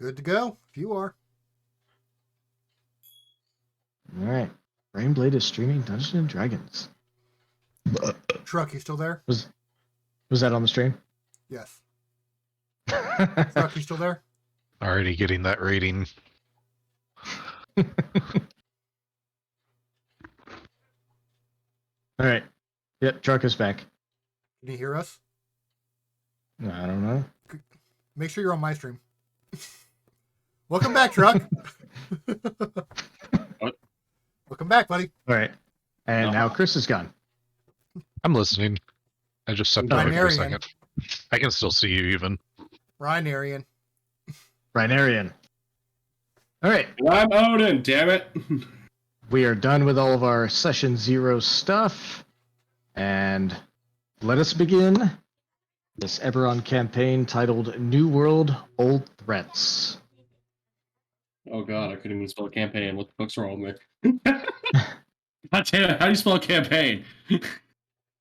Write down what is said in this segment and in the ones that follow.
Good to go. If you are. All right. Rainblade is streaming Dungeons and Dragons. Truck, you still there? Was that on the stream? Yes. Truck, you still there? Already getting that rating. All right. Yep, Truck is back. Can you hear us? I don't know. Make sure you're on my stream. Welcome back, Truck. What? Welcome back, buddy. All right. And now Chris is gone. I'm listening. I just stepped away for a Binarian. second. I can still see you even. Ryan Arian. Rhinarian. All right. And I'm Odin, damn it. We are done with all of our Session 0 stuff. And let us begin this Eberron campaign titled New World, Old Threats. Oh god, I couldn't even spell campaign. What the fuck's wrong with me? God damn it, how do you spell campaign?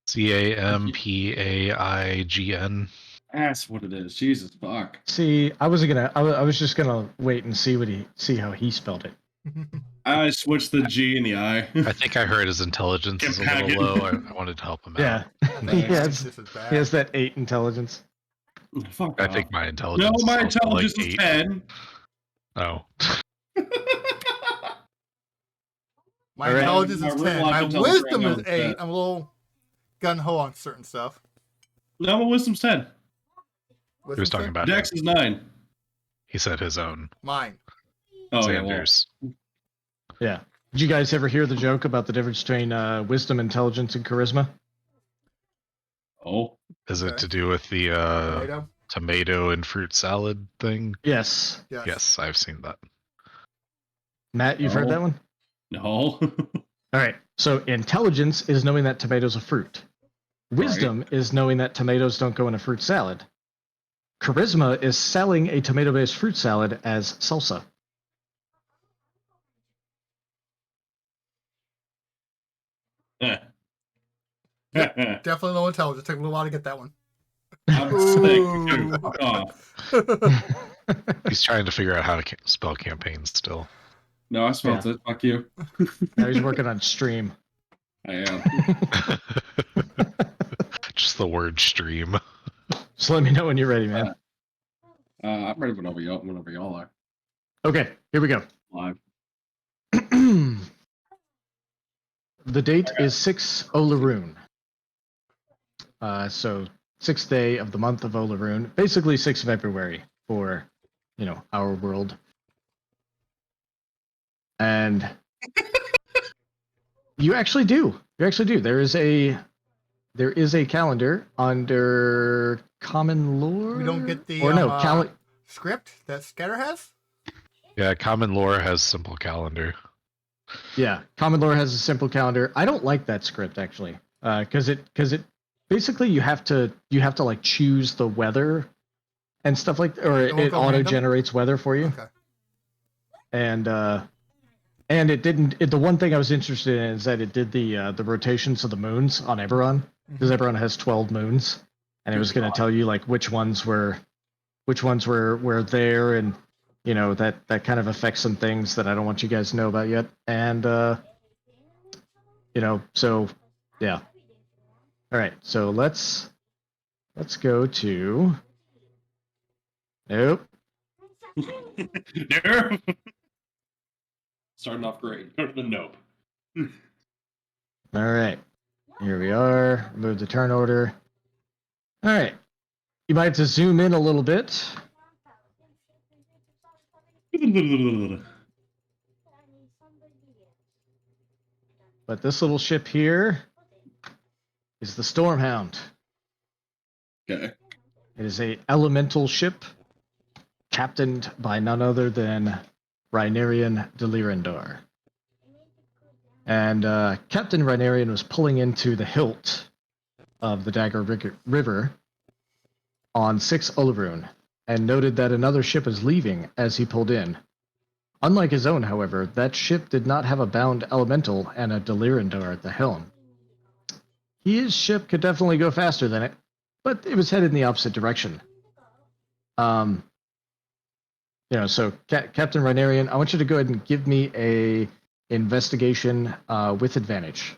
CAMPAIGN. That's what it is. Jesus fuck. See, I was just gonna wait and see how he spelled it. I switched the G and the I. I think I heard his intelligence is a little low. I wanted to help him out. Yeah. Nice. This is He bad. has that 8 intelligence. Fuck I off. think my No, intelligence. my is also intelligence like is 8. 10. Oh, My All right. intelligence My is real 10. life My intelligence wisdom right is now is 8. 10. I'm a little gun-ho on certain stuff. No, my wisdom's 10. he was talking about Dex him. is 9. He said his own. Mine. Oh, yeah, well. Xander's. Yeah. Did you guys ever hear the joke about the difference between wisdom, intelligence, and charisma? Oh. Is Okay. it to do with the Tomato? tomato and fruit salad thing? Yes. Yes. Yes, I've seen that. Matt, you've heard No. that one? No. All right. So intelligence is knowing that tomatoes are fruit. Wisdom is knowing that tomatoes don't go in a fruit salad. Charisma is selling a tomato-based fruit salad as salsa. Definitely low intelligence. Took a little while to get that one. I'm sick. Ooh. Fuck off. He's trying to figure out how to spell campaign still. No, I spelled it. Fuck you. Now he's working on stream. I am. Just the word stream. Just let me know when you're ready, man. I'm ready whenever y'all are. Okay, here we go. Live. The date is 6 Olaroon. So 6th day of the month of Olaroon. Basically 6 February for, our world. And you actually do. There is a calendar under common lore. We don't get the script that Scatter has? Yeah, common lore has simple calendar. Yeah, common lore has a simple calendar. I don't like that script actually, because it basically you have to like choose the weather and stuff or It won't it go auto random? generates weather for you. Okay. And it didn't. The one thing I was interested in is that it did the rotations of the moons on Eberron, because Eberron has 12 moons, and it was going to tell you like which ones were there, and that kind of affects some things that I don't want you guys to know about yet. And so yeah. All right, so let's go to. Nope. No. Starting off great. Go to the nope. All right, here we are. Move the turn order. All right, you might have to zoom in a little bit. But this little ship here is the Stormhound. Okay. It is a elemental ship, captained by none other than Rhinarian Delirandar. And Captain Rhinarian was pulling into the hilt of the Dagger River on 6 Olaroon, and noted that another ship was leaving as he pulled in. Unlike his own, however, that ship did not have a bound elemental and a Delirandar at the helm. His ship could definitely go faster than it, but it was headed in the opposite direction. So Captain Rhinarian, I want you to go ahead and give me a investigation with advantage.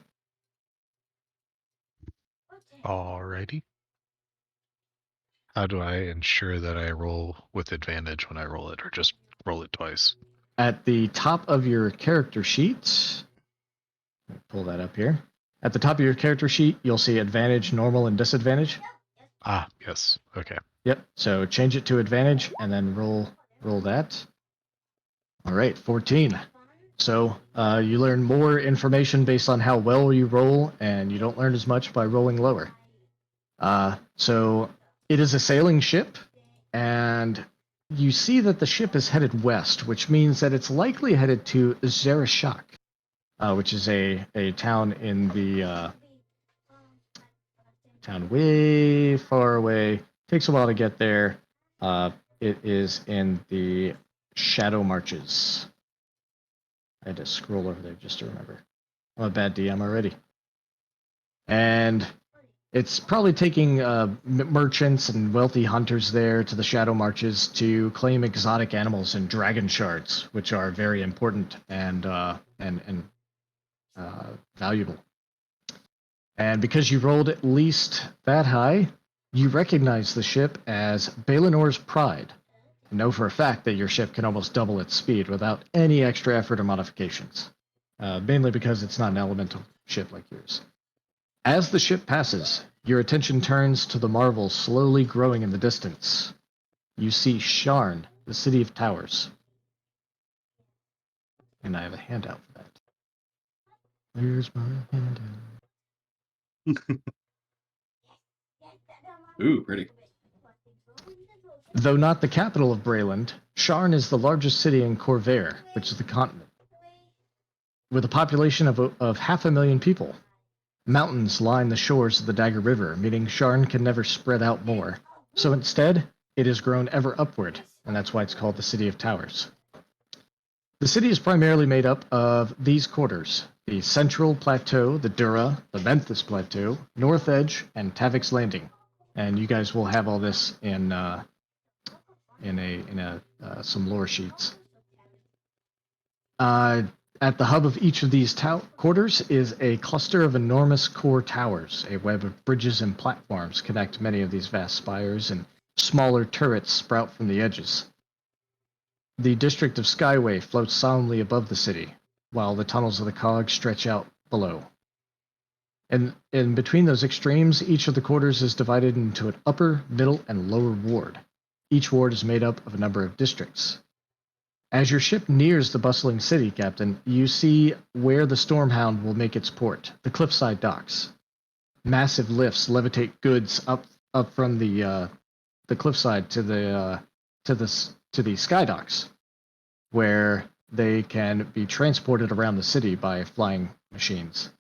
Alrighty. How do I ensure that I roll with advantage when I roll it, or just roll it twice? At the top of your character sheet, let me pull that up here. At the top of your character sheet, you'll see advantage, normal, and disadvantage. Ah, yes. Okay. Yep. So change it to advantage and then roll that. All right, 14. So you learn more information based on how well you roll, and you don't learn as much by rolling lower. So it is a sailing ship, and you see that the ship is headed west, which means that it's likely headed to Zarashak, which is a town in the town way far away. Takes a while to get there. It is in the Shadow Marches. I had to scroll over there just to remember. I'm a bad DM already. And it's probably taking merchants and wealthy hunters there to the Shadow Marches to claim exotic animals and dragon shards, which are very important and valuable. And because you rolled at least that high, you recognize the ship as Balenor's Pride. And know for a fact that your ship can almost double its speed without any extra effort or modifications, mainly because it's not an elemental ship like yours. As the ship passes, your attention turns to the marvel slowly growing in the distance. You see Sharn, the city of towers. And I have a handout for that. Where's my handout? Ooh, pretty. Though not the capital of Breland, Sharn is the largest city in Corvair, which is the continent. With a population of 500,000 people, mountains line the shores of the Dagger River, meaning Sharn can never spread out more. So instead, it has grown ever upward, and that's why it's called the City of Towers. The city is primarily made up of these quarters: the Central Plateau, the Dura, the Memphis Plateau, North Edge, and Tavik's Landing. And you guys will have all this in some lore sheets. At the hub of each of these quarters is a cluster of enormous core towers. A web of bridges and platforms connect many of these vast spires, and smaller turrets sprout from the edges. The district of Skyway floats solemnly above the city, while the tunnels of the cog stretch out below. And in between those extremes, each of the quarters is divided into an upper, middle, and lower ward. Each ward is made up of a number of districts. As your ship nears the bustling city, Captain, you see where the Stormhound will make its port, the cliffside docks. Massive lifts levitate goods up from the cliffside to the sky docks, where they can be transported around the city by flying machines.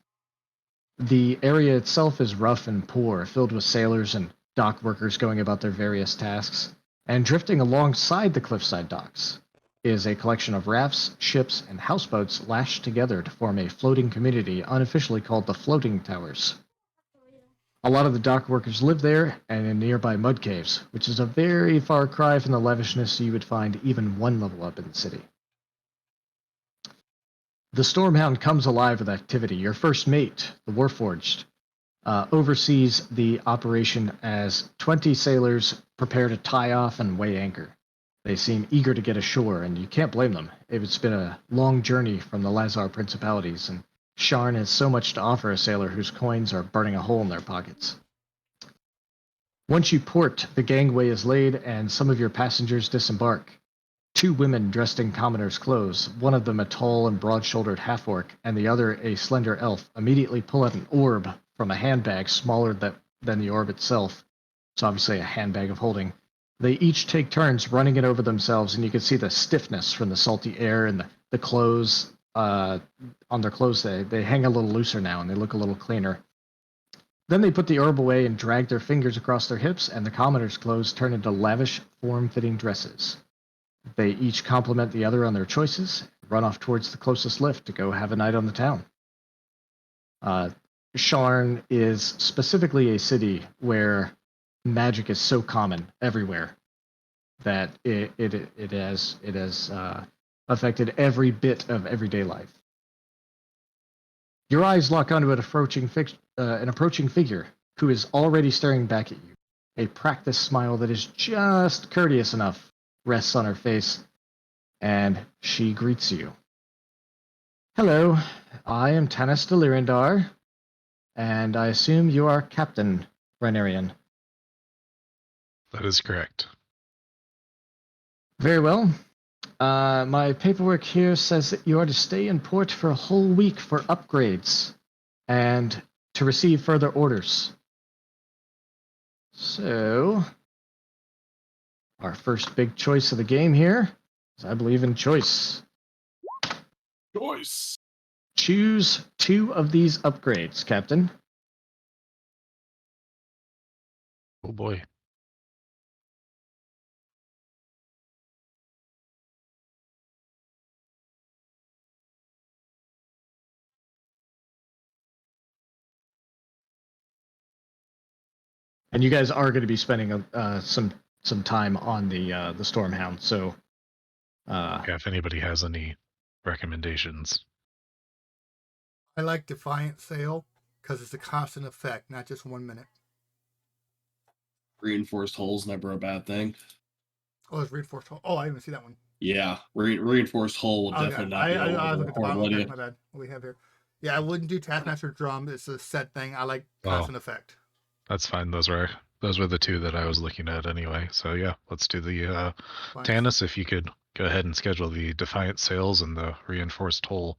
The area itself is rough and poor, filled with sailors and dock workers going about their various tasks, and drifting alongside the cliffside docks is a collection of rafts, ships, and houseboats lashed together to form a floating community unofficially called the Floating Towers. A lot of the dock workers live there and in nearby mud caves, which is a very far cry from the lavishness you would find even one level up in the city. The Stormhound comes alive with activity. Your first mate, the Warforged, oversees the operation as 20 sailors prepare to tie off and weigh anchor. They seem eager to get ashore, and you can't blame them. It's been a long journey from the Lazar Principalities, and Sharn has so much to offer a sailor whose coins are burning a hole in their pockets. Once you port, the gangway is laid, and some of your passengers disembark. 2 women dressed in commoners' clothes, one of them a tall and broad-shouldered half-orc, and the other a slender elf, immediately pull out an orb from a handbag smaller than the orb itself. It's obviously a handbag of holding. They each take turns running it over themselves, and you can see the stiffness from the salty air, and the clothes on their clothes. They hang a little looser now, and they look a little cleaner. Then they put the orb away and drag their fingers across their hips, and the commoners' clothes turn into lavish, form-fitting dresses. They each compliment the other on their choices, run off towards the closest lift to go have a night on the town. Sharn is specifically a city where magic is so common everywhere that it has affected every bit of everyday life. Your eyes lock onto an approaching figure who is already staring back at you. A practiced smile that is just courteous enough rests on her face, and she greets you. Hello, I am Tanis Delirindar, and I assume you are Captain Rhaenyra. That is correct. Very well. My paperwork here says that you are to stay in port for a whole week for upgrades and to receive further orders. So, our first big choice of the game here is I believe in choice. Choice. Choose 2 of these upgrades, Captain. Oh boy. And you guys are going to be spending some time on the Stormhound, so Yeah, if anybody has any recommendations. I like Defiant Sail because it's a constant effect, not just 1 minute. Reinforced hull's never a bad thing. Oh, there's reinforced hull. Oh, I didn't even see that one. Yeah, reinforced hull will Oh, definitely yeah. not be I look at the bottom. horrible. Okay, my bad. What we have here? Yeah, I wouldn't do Taskmaster Drum. It's a set thing. I like constant effect. That's fine. Those were the 2 that I was looking at anyway. So yeah, let's do the Fine. Tanis. If you could go ahead and schedule the Defiant Sails and the Reinforced Hull,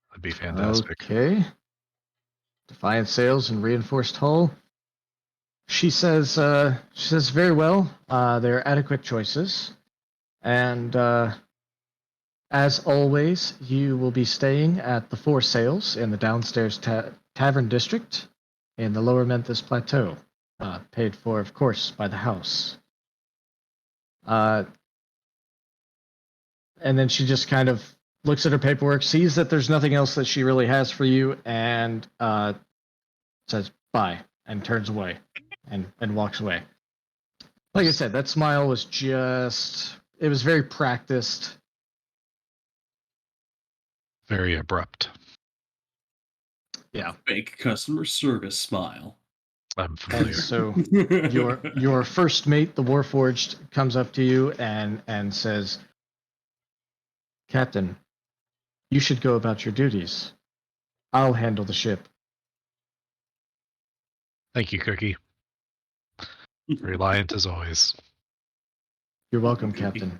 that'd be fantastic. Okay. Defiant Sails and Reinforced Hull. She says very well. They're adequate choices, and as always, you will be staying at the Four Sails in the downstairs tavern district in the Lower Memphis Plateau, paid for, of course, by the house. And then she just kind of looks at her paperwork, sees that there's nothing else that she really has for you, and says bye and turns away and walks away. Like I said, that smile was it was very practiced. Very abrupt. Yeah. Fake customer service smile. I'm And familiar. so your first mate, the Warforged, comes up to you and says, Captain, you should go about your duties. I'll handle the ship. Thank you, Cookie. Reliant as always. You're welcome, Cookie. Captain.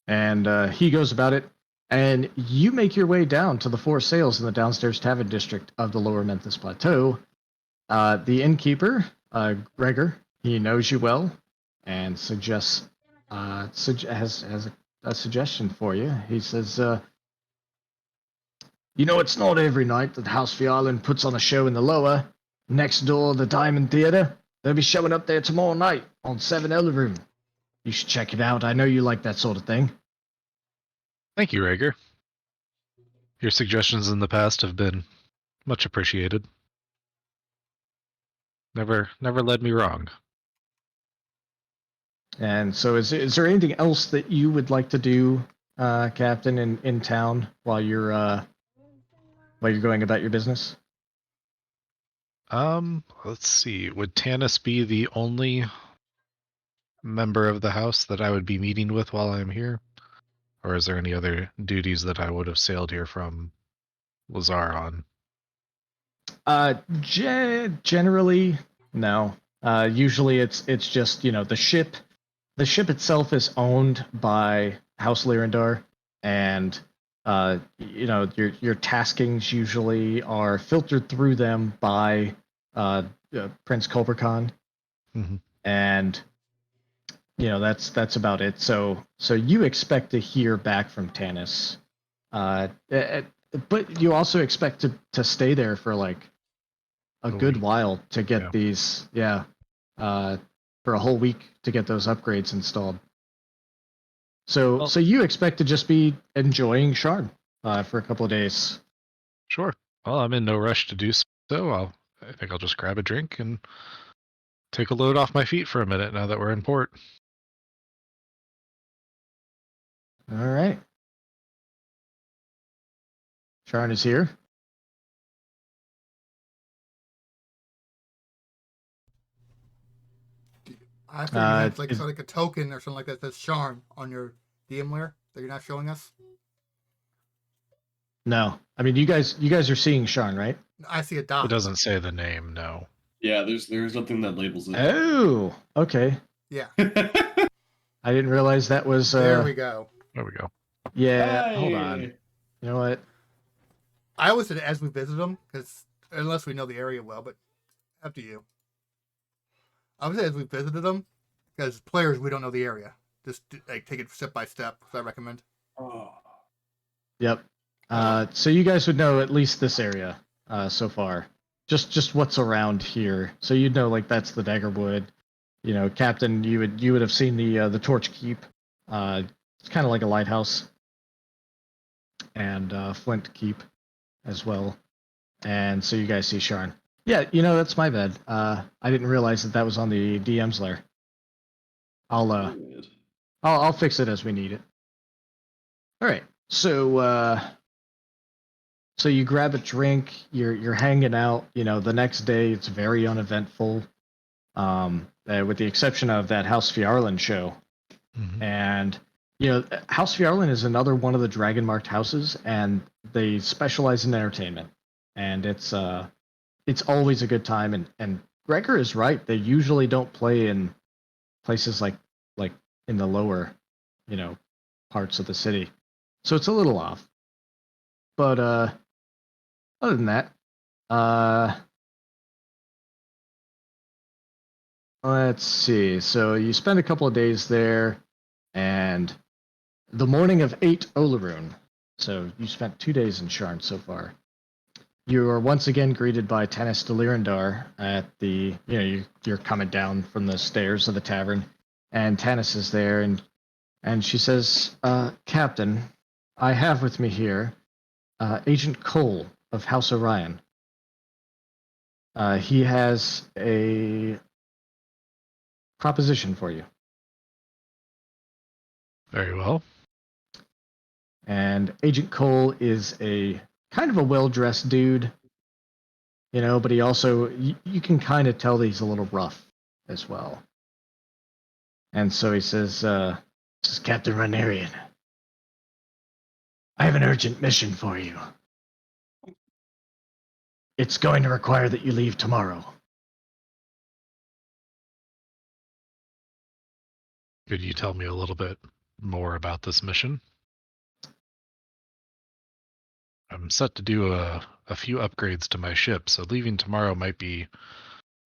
And he goes about it, and you make your way down to the Four Sails in the downstairs tavern district of the Lower Memphis Plateau. The innkeeper, Gregor, he knows you well and suggests has a suggestion for you. He says, you know, it's not every night that House Fiallan puts on a show in the Lower. Next door, the Diamond Theatre. They'll be showing up there tomorrow night on 7 Elleroom. You should check it out. I know you like that sort of thing. Thank you, Rager. Your suggestions in the past have been much appreciated. Never led me wrong. And so is there anything else that you would like to do, Captain, in town while you're going about your business? Let's see. Would Tanis be the only member of the house that I would be meeting with while I'm here? Or is there any other duties that I would have sailed here from Lazar on? Generally, no. Usually it's just, you know, the ship itself is owned by House Lyrindar, and you know, your taskings usually are filtered through them by Prince Culbercon. Mhm. And you know, that's about it. So you expect to hear back from Tanis, but you also expect to stay there for like a good week. while to get Yeah. these, for a whole week to get those upgrades installed. So Well- so you expect to just be enjoying Shard for a couple of days. Sure. Well, I'm in no rush to do so. I think I'll just grab a drink and take a load off my feet for a minute now that we're in port. All right. Sharn is here. I figured you had like is- so like a token or something like that that's Charm on your DM layer that you're not showing us. No, I mean you guys are seeing Sharn, right? I see a dot. It doesn't say the name, no. Yeah, there's nothing that labels it. Oh, okay. Yeah, I didn't realize that was. there we go. There we go. Yeah, hold on. Hey! You know what? I always said as we visit them, because unless we know the area well, but up to you. I would say as we visited them, because players we don't know the area. Just like take it step by step. So I recommend. Oh. Yep. So you guys would know at least this area so far. Just what's around here. So you'd know like that's the Daggerwood. You know, Captain, you would have seen the Torch Keep. It's kind of like a lighthouse. And Flint Keep as well. And so you guys see Sharn. Yeah, you know, that's my bad. I didn't realize that was on the DM's lair. I'll fix it as we need it. All right. So so you grab a drink, you're hanging out, you know, the next day it's very uneventful. With the exception of that House Fjarlin show. Mhm. And you know, House Fjarlin is another one of the dragon marked houses, and they specialize in entertainment. And it's always a good time, and Gregor is right. They usually don't play in places like in the lower, you know, parts of the city. So it's a little off. But other than that, let's see. So you spend a couple of days there, and the morning of 8 Olaroon. So you spent 2 days in Sharn so far. You are once again greeted by Tanis de Lirindar at the, you know, you're coming down from the stairs of the tavern, and Tanis is there, and she says, Captain, I have with me here Agent Cole of House Orion. He has a proposition for you. Very well. And Agent Cole is a kind of a well-dressed dude, you know, but he also, you can kind of tell that he's a little rough as well. And so he says, this is Captain Renarian. I have an urgent mission for you. It's going to require that you leave tomorrow. Could you tell me a little bit more about this mission? I'm set to do a few upgrades to my ship, so leaving tomorrow might be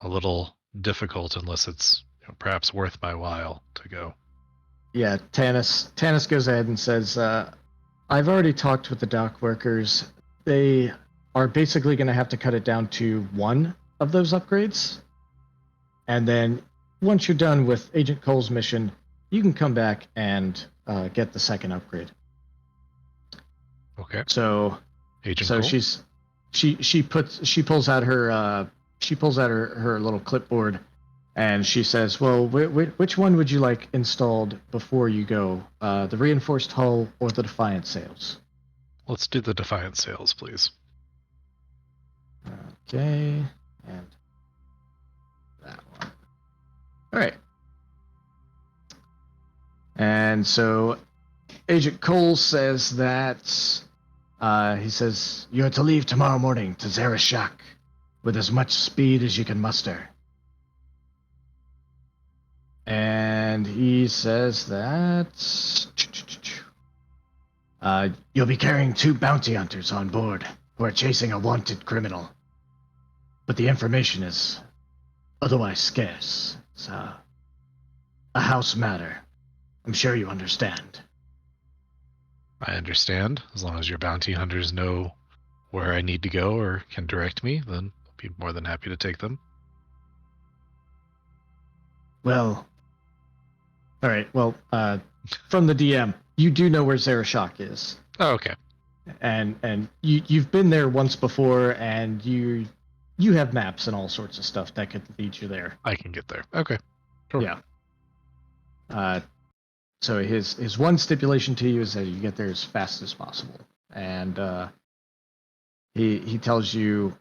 a little difficult unless it's, you know, perhaps worth my while to go. Yeah, Tanis goes ahead and says, I've already talked with the dock workers. They are basically going to have to cut it down to one of those upgrades. And then once you're done with Agent Cole's mission, you can come back and get the second upgrade. Okay. So Agent so Cole? she pulls out her her little clipboard, and she says, well, which one would you like installed before you go, the reinforced hull or the Defiant sails? Let's do the Defiant sails, please. Okay, and that one. All right. And so Agent Cole says that he says you're to leave tomorrow morning to Zarashak with as much speed as you can muster. And he says that you'll be carrying 2 bounty hunters on board who are chasing a wanted criminal. But the information is otherwise scarce. It's a house matter. I'm sure you understand. I understand. As long as your bounty hunters know where I need to go or can direct me, then I'll be more than happy to take them. Well, all right. Well, from the DM, you do know where Zarashak is, Oh, okay. and you've been there once before, and you have maps and all sorts of stuff that could lead you there. I can get there. Okay. Sure. Yeah. So his one stipulation to you is that you get there as fast as possible, and he tells you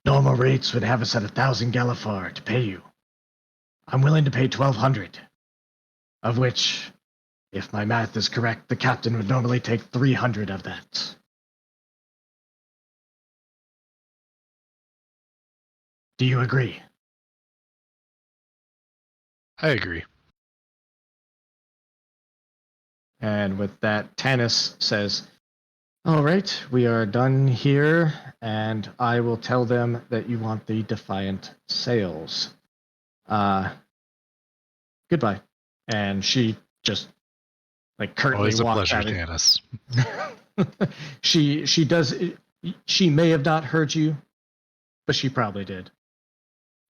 normal rates would have us at 1,000 Galifar to pay you. I'm willing to pay 1,200, of which, if my math is correct, the captain would normally take 300 of that. Do you agree? I agree. And with that, Tanis says, all right, we are done here, and I will tell them that you want the Defiant sails. Goodbye. And she just, like, curtly Always a walks pleasure, out. Tanis. She may have not heard you, but she probably did.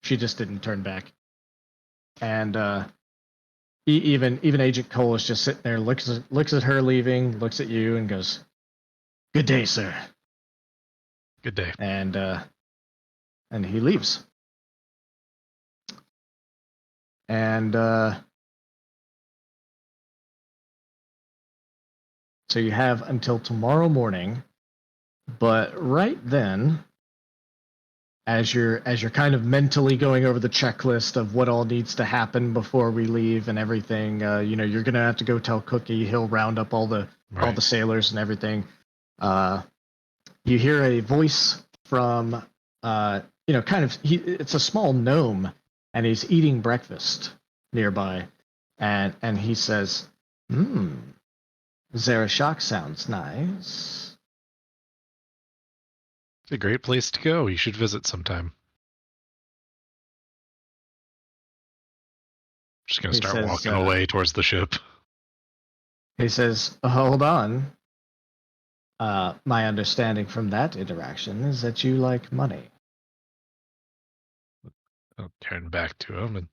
She just didn't turn back. And even Agent Cole is just sitting there, looks at her leaving, looks at you, and goes, "Good day, sir." Good day. And he leaves. And so you have until tomorrow morning, but right then, as you're kind of mentally going over the checklist of what all needs to happen before we leave and everything, you're gonna have to go tell Cookie. He'll round up all the sailors and everything. You hear a voice from it's a small gnome, and he's eating breakfast nearby, and he says, Zarashok sounds nice. It's a great place to go. You should visit sometime. Just gonna start walking away towards the ship. He says, hold on. My understanding from that interaction is that you like money. I'll turn back to him, and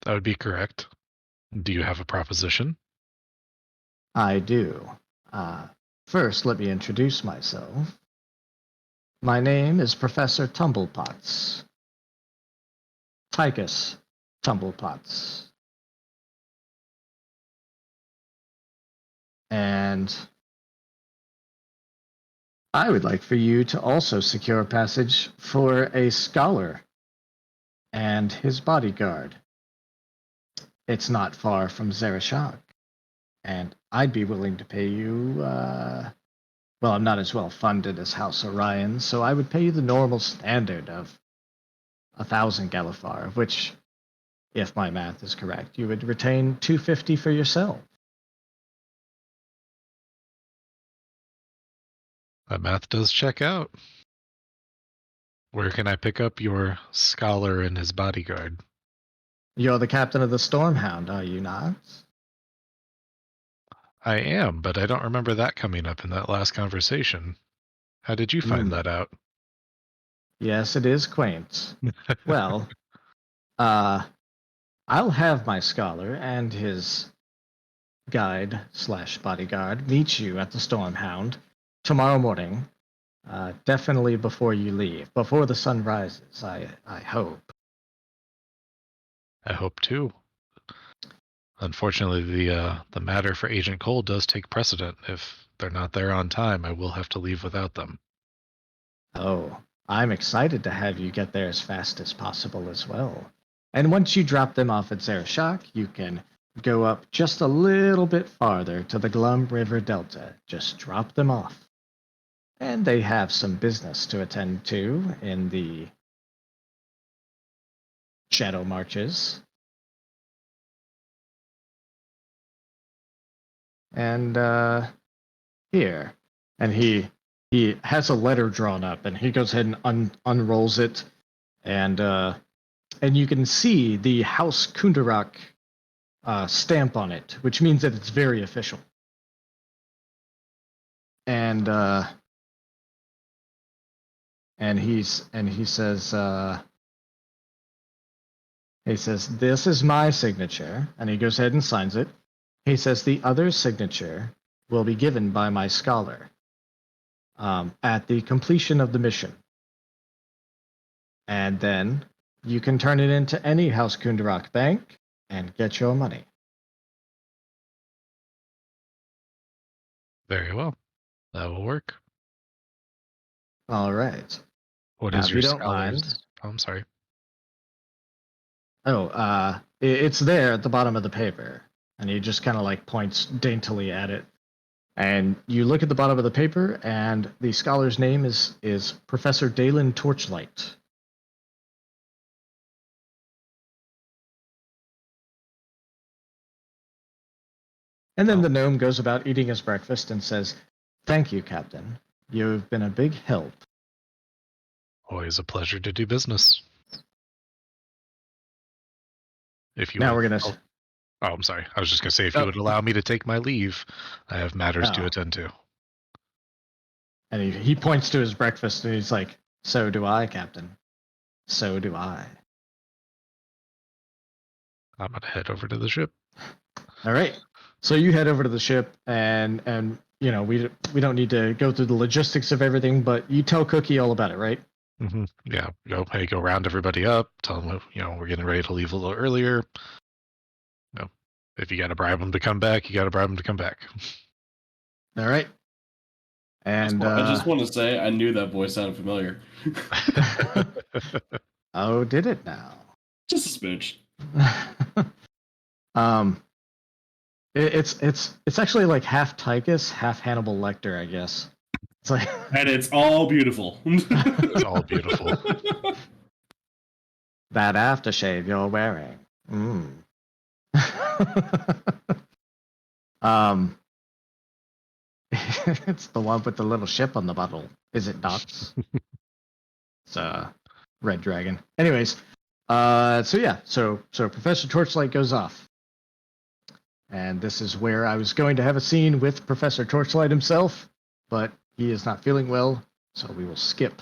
that would be correct. Do you have a proposition? I do. First, let me introduce myself. My name is Professor Tumblepots. Tychus Tumblepots. And I would like for you to also secure passage for a scholar and his bodyguard. It's not far from Zarashok, and I'd be willing to pay you, well, I'm not as well funded as House Orion, so I would pay you the normal standard of 1,000 Galifar, of which, if my math is correct, you would retain 250 for yourself. That math does check out. Where can I pick up your scholar and his bodyguard? You're the captain of the Stormhound, are you not? I am, but I don't remember that coming up in that last conversation. How did you find that out? Yes, it is quaint. Well, I'll have my scholar and his guide / bodyguard meet you at the Stormhound tomorrow morning. Definitely before you leave, before the sun rises, I hope. I hope too. Unfortunately, the matter for Agent Cole does take precedent. If they're not there on time, I will have to leave without them. Oh, I'm excited to have you get there as fast as possible as well. And once you drop them off at Zarashok, you can go up just a little bit farther to the Glum River Delta. Just drop them off. And they have some business to attend to in the Shadow Marches. And here, and he has a letter drawn up, and he goes ahead and unrolls it, and you can see the House Kundarak stamp on it, which means that it's very official. And he says, this is my signature, and he goes ahead and signs it. He says the other signature will be given by my scholar at the completion of the mission. And then you can turn it into any House Kundarak bank, and get your money. Very well. That will work. All right. What Now, is if your you don't scholars? mind- Oh, I'm sorry. Oh, it's there at the bottom of the paper, and he just kind of like points daintily at it. And you look at the bottom of the paper, and the scholar's name is Professor Dalen Torchlight. And then Oh. the gnome goes about eating his breakfast and says, "Thank you, Captain. You've been a big help." Always a pleasure to do business. If you Now would, we're gonna. I'm sorry. I was just gonna say, if you Oh. would allow me to take my leave, I have matters to Oh. attend to. And he points to his breakfast and he's like, "So do I, Captain. So do I." I'm gonna head over to the ship. All right. So you head over to the ship, and you know we don't need to go through the logistics of everything, but you tell Cookie all about it, right? Mm-hmm. Yeah. Go round everybody up. Tell them, we're getting ready to leave a little earlier. If you got to bribe them to come back, you got to bribe them to come back. All right. And I just want to say I knew that voice sounded familiar. oh, did it now? Just a smidge. It's actually like half Tychus, half Hannibal Lecter, I guess. It's like, And it's all beautiful. It's all beautiful. that aftershave you're wearing. It's the one with the little ship on the bottle. Is it not? It's Red Dragon. Anyways, so Professor Torchlight goes off. And this is where I was going to have a scene with Professor Torchlight himself, but he is not feeling well, so we will skip.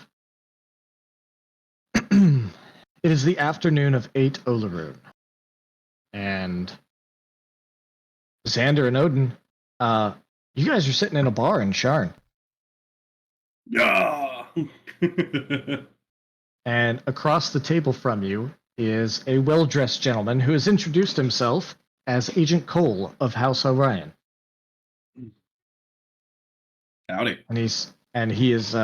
It is the afternoon of 8 Olaroon. And Xander and Odin, you guys are sitting in a bar in Sharn. Yeah. And across the table from you is a well-dressed gentleman who has introduced himself as Agent Cole of House Orion. Howdy. And he is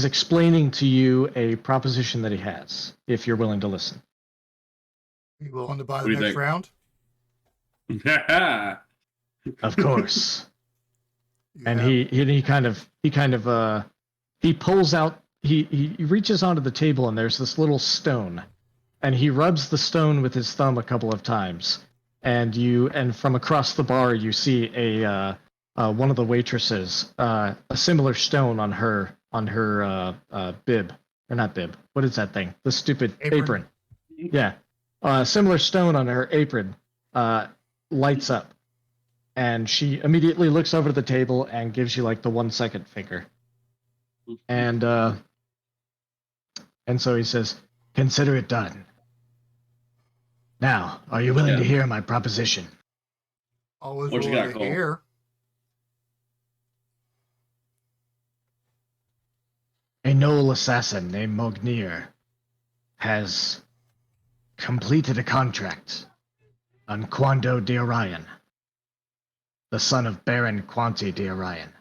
explaining to you a proposition that he has, if you're willing to listen. You willing to buy What the do you next think? round? Of course. You And have- he pulls out, he reaches onto the table, and there's this little stone, and he rubs the stone with his thumb a couple of times, and from across the bar you see a one of the waitresses, a similar stone on her bib, or not bib, what is that thing, the stupid apron. Yeah, similar stone on her apron lights up, and she immediately looks over to the table and gives you like the 1 second finger. And so he says, "Consider it done. Now, are you willing to hear my proposition?" Always What you willing got, to Cole? hear. A Knoll assassin named Mognir has completed a contract on Quando de Orion, the son of Baron Quanti de Orion.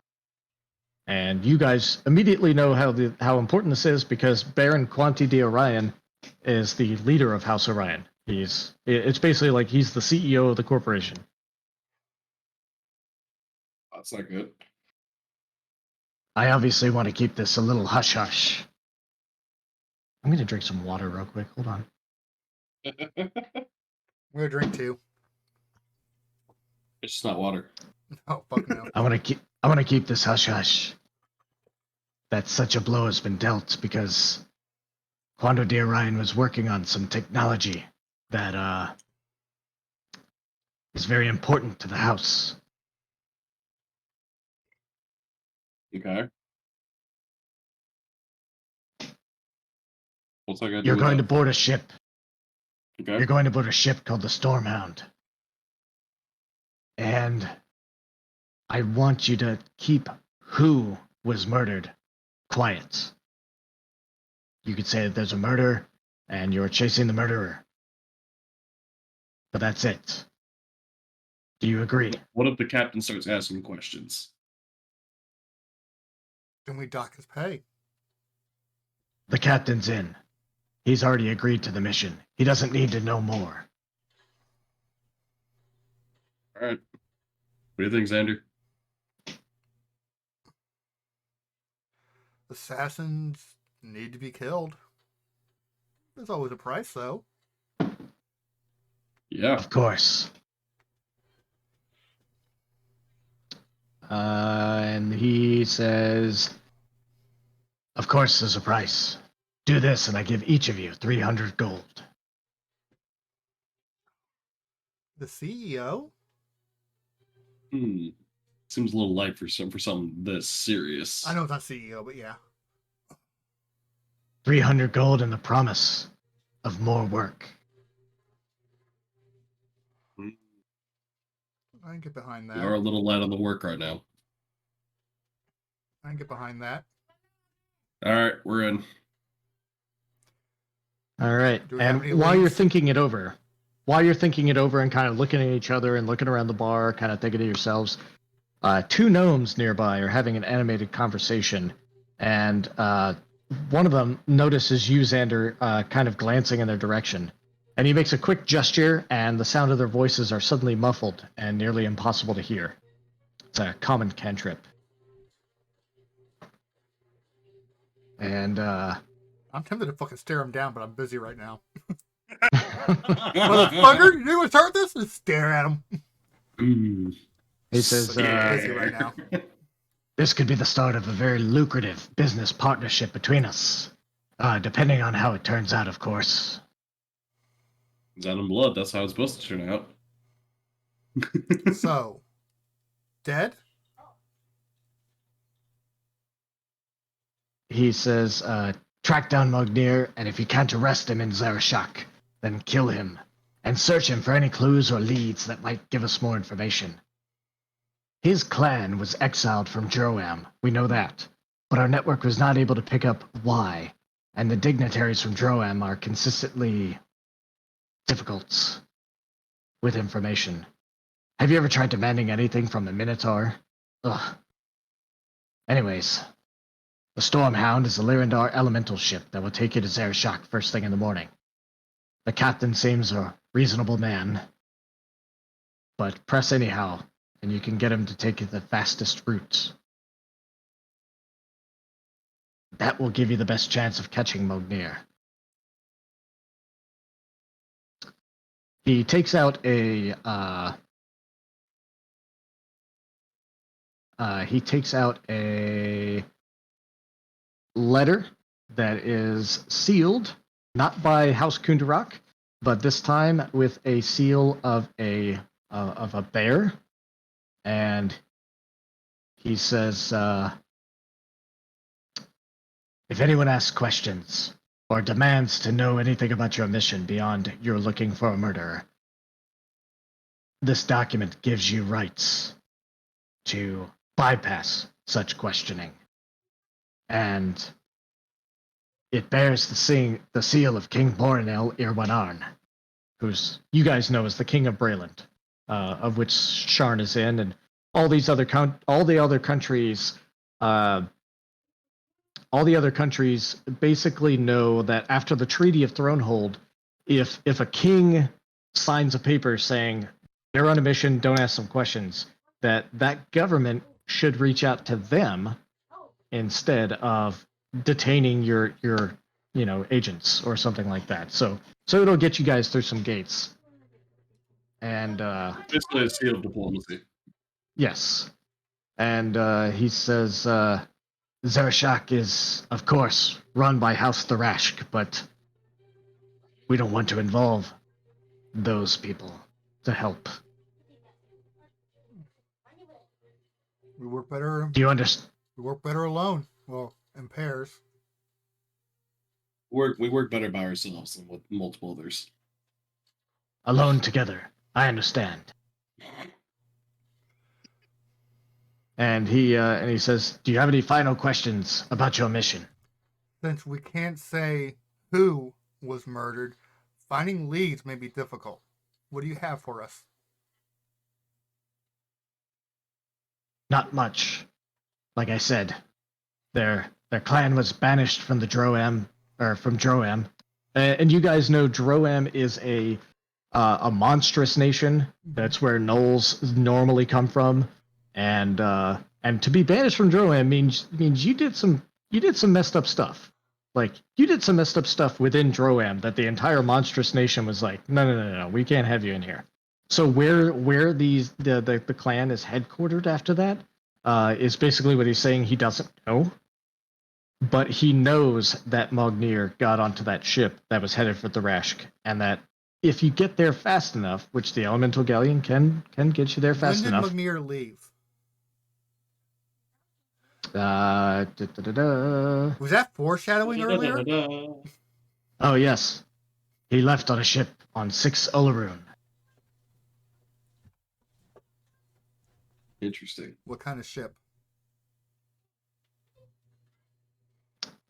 And you guys immediately know how important this is, because Baron Quanti de Orion is the leader of House Orion. It's basically like he's the CEO of the corporation. That's not good. I obviously want to keep this a little hush-hush. I'm going to drink some water real quick. Hold on. I'm gonna drink too. It's just not water. Oh fuck no. I want to keep this hush-hush. That such a blow has been dealt because Quando de Orion was working on some technology that is very important to the house. Okay. What's that got to do You're with going to that? board a ship. Okay. You're going to board a ship called the Stormhound. And I want you to keep who was murdered quiet. You could say that there's a murder and you're chasing the murderer. but that's it. Do you agree? What if the captain starts asking questions? Then we dock his pay. The captain's in. He's already agreed to the mission. He doesn't need to know more. All right. What do you think, Xander? Assassins need to be killed. There's always a price, though. Yeah. Of course. And he says, of course there's a price. Do this and I give each of you 300 gold. The CEO? Seems a little light for something this serious. I know it's not CEO, but yeah. 300 gold and the promise of more work. I can get behind We are a that. little light on the work right now. I can get behind that. All right, we're in. All right. Do we have any And while you're leads? thinking it over and kind of looking at each other and looking around the bar, kind of thinking to yourselves, two gnomes nearby are having an animated conversation, and one of them notices you, Xander, kind of glancing in their direction. And he makes a quick gesture, and the sound of their voices are suddenly muffled and nearly impossible to hear. It's a common cantrip. And I'm tempted to fucking stare him down, but I'm busy right now. Motherfucker, you want to start this? Just stare at him. he says, busy right now. this could be the start of a very lucrative business partnership between us. Depending on how it turns out, of course. Down in blood, that's how it's supposed to turn out. So, dead? He says, track down Mognir, and if you can't arrest him in Zarashak, then kill him, and search him for any clues or leads that might give us more information. His clan was exiled from Droam, we know that, but our network was not able to pick up why, and the dignitaries from Droam are consistently difficult with information. Have you ever tried demanding anything from the Minotaur? Ugh. Anyways, the Stormhound is a Lyrandar elemental ship that will take you to Zarashak first thing in the morning. The captain seems a reasonable man, but press anyhow, and you can get him to take you the fastest route. That will give you the best chance of catching Mognir. He takes out a letter that is sealed, not by House Kundarak, but this time with a seal of a bear, and he says, if anyone asks questions or demands to know anything about your mission beyond you're looking for a murderer, this document gives you rights to bypass such questioning. And it bears the seal of King Borinel Irwanarn, who's you guys know as the King of Breland, of which Sharn is in, and all the other countries basically know that after the Treaty of Thronehold, if a king signs a paper saying they're on a mission, don't ask some questions, that government should reach out to them instead of detaining your agents or something like that. So it'll get you guys through some gates. And Basically a seal of diplomacy. yes. And he says Zarashak is, of course, run by House Tharashk, but we don't want to involve those people to help. We work better. Do you understand? We work better alone. Well, in pairs. We work better by ourselves than with multiple others. Alone together. I understand. And he says, do you have any final questions about your mission? Since we can't say who was murdered, finding leads may be difficult. What do you have for us? Not much. Like I said, their clan was banished from the Droam, or from Droam, and you guys know Droam is a monstrous nation. That's where gnolls normally come from, and to be banished from Droam means you did some messed up stuff. Like you did some messed up stuff within Droam that the entire monstrous nation was like, no, we can't have you in here. So where the clan is headquartered after that is basically what he's saying. He doesn't know, but he knows that Mognir got onto that ship that was headed for the Rashk, and that if you get there fast enough, which the Elemental Galleon can get you there fast when did enough. Magnir leave? Was that foreshadowing earlier? Oh yes, he left on a ship on 6 Olaroon. Interesting. What kind of ship?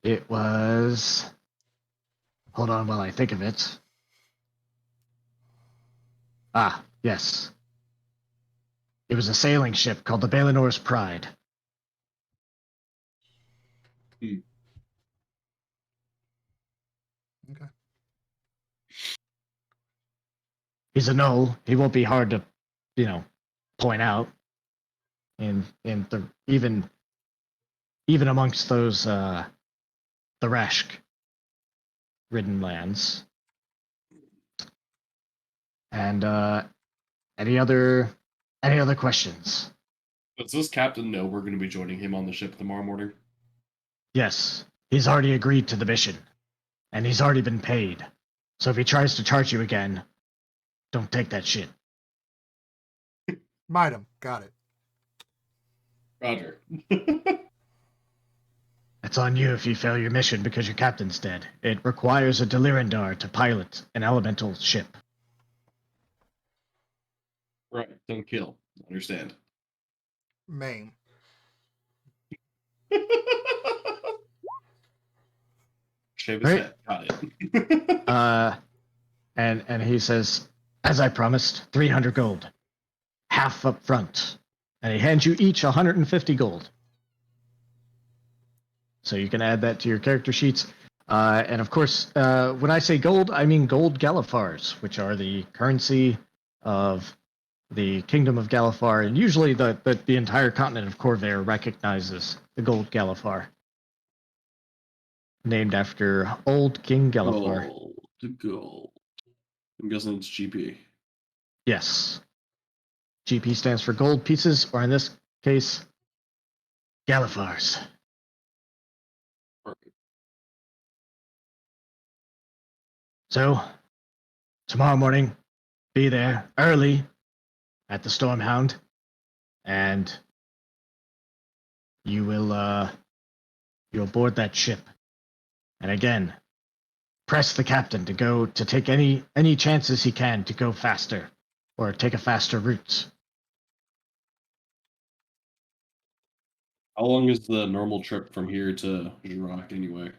It was. Hold on while I think of it. Ah, yes. It was a sailing ship called the Balinor's Pride. Okay. He's a gnoll. He won't be hard to, point out. In the even amongst those the Rashk ridden lands. And any other questions? Does this captain know we're going to be joining him on the ship tomorrow morning? Yes, he's already agreed to the mission, and he's already been paid. So if he tries to charge you again, don't take that shit. Midem, got it. Roger. It's on you if you fail your mission because your captain's dead. It requires a Delirandar to pilot an elemental ship. Right, don't kill. Understand. Maim. Shave his Right. head. Got it. And he says, as I promised, 300 gold. Half up front. And he hands you each 150 gold. So you can add that to your character sheets. And of course, when I say gold, I mean gold Galifars, which are the currency of the Kingdom of Galifar. And usually the entire continent of Corvair recognizes the gold Galifar. Named after old King Galifar. Gold. I'm guessing it's GP. Yes. GP stands for gold pieces, or in this case, Galifars. Perfect. So, tomorrow morning, be there early at the Stormhound, and you'll board that ship. And again, press the captain to take any chances he can to go faster, or take a faster route. How long is the normal trip from here to Jurok anyway?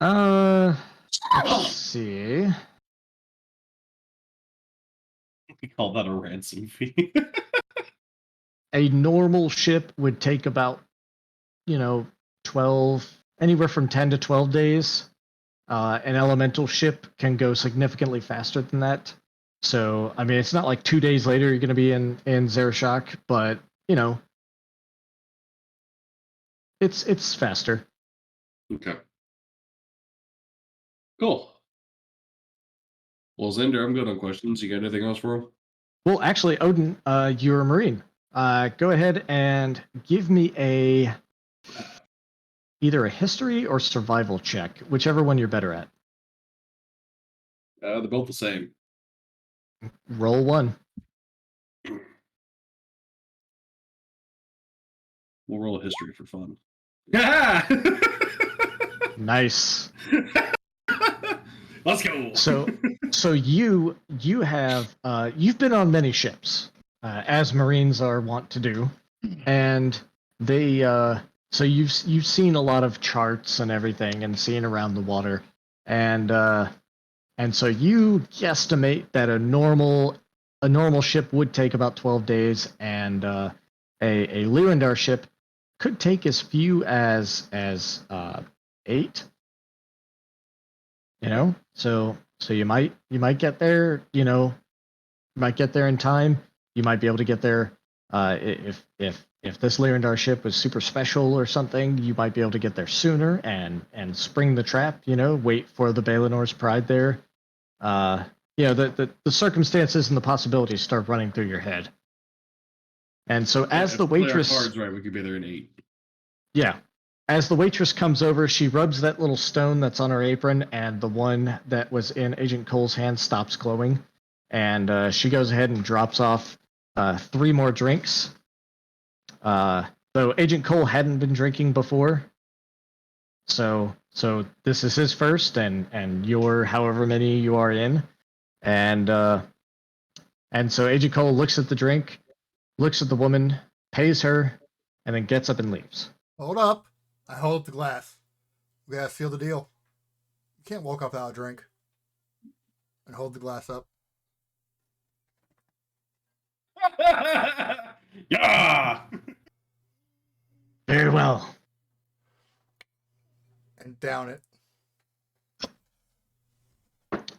Let's see. We call that a ransom fee. A normal ship would take about, 12, anywhere from 10 to 12 days. An elemental ship can go significantly faster than that. So, I mean, it's not like 2 days later you're going to be in Zarashok, but, it's faster. Okay. Cool. Well, Xander, I'm good on questions. You got anything else for him? Well, actually, Odin, you're a Marine. Go ahead and give me either a history or survival check, whichever one you're better at. They're both the same. Roll one. We'll roll a history for fun. Yeah. Nice. Let's go. So you have you've been on many ships, as Marines are wont to do, and they so you've seen a lot of charts and everything, and seen around the water, and And so you guesstimate that a normal ship would take about 12 days, and a Lyrandar ship could take as few as 8. You know, so you might get there. You know, you might get there in time. You might be able to get there if this Lyrandar ship was super special or something. You might be able to get there sooner and spring the trap. You know, wait for the Balenor's Pride there. You know, the circumstances and the possibilities start running through your head. And so as the waitress, cards right, we could be there in 8. yeah, as the waitress comes over, she rubs that little stone that's on her apron, and the one that was in Agent Cole's hand stops glowing. And she goes ahead and drops off 3 more drinks. Though Agent Cole hadn't been drinking before, so this is his first, and you're however many you are in, and so Agent Cole looks at the drink, looks at the woman, pays her, and then gets up and leaves. Hold up. I hold up the glass. We gotta seal the deal. You can't walk off without a drink. And hold the glass up. Yeah. Very well. And down it.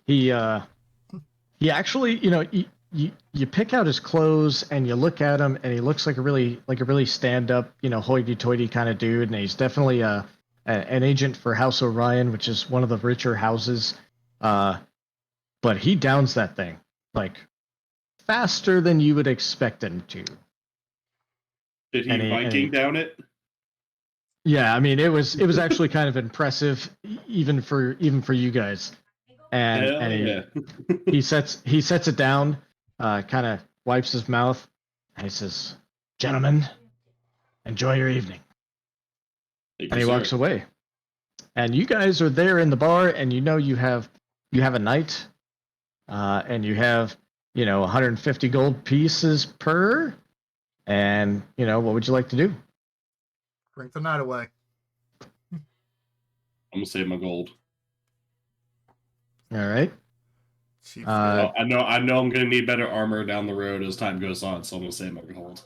He actually, you know, you pick out his clothes and you look at him, and he looks like a really stand up, you know, hoity-toity kind of dude, and he's definitely an agent for House Orion, which is one of the richer houses. But he downs that thing like faster than you would expect him to. Did he Viking down it? Yeah, I mean, it was actually kind of impressive, even for you guys. And he sets it down, kind of wipes his mouth, and he says, "Gentlemen, enjoy your evening." And he walks away. And you guys are there in the bar, and you know you have a night, and you have, you know, 150 gold pieces per. And, you know, what would you like to do? Drink the night away. I'm gonna save my gold. All right. I know I'm gonna need better armor down the road as time goes on, so I'm gonna save my gold.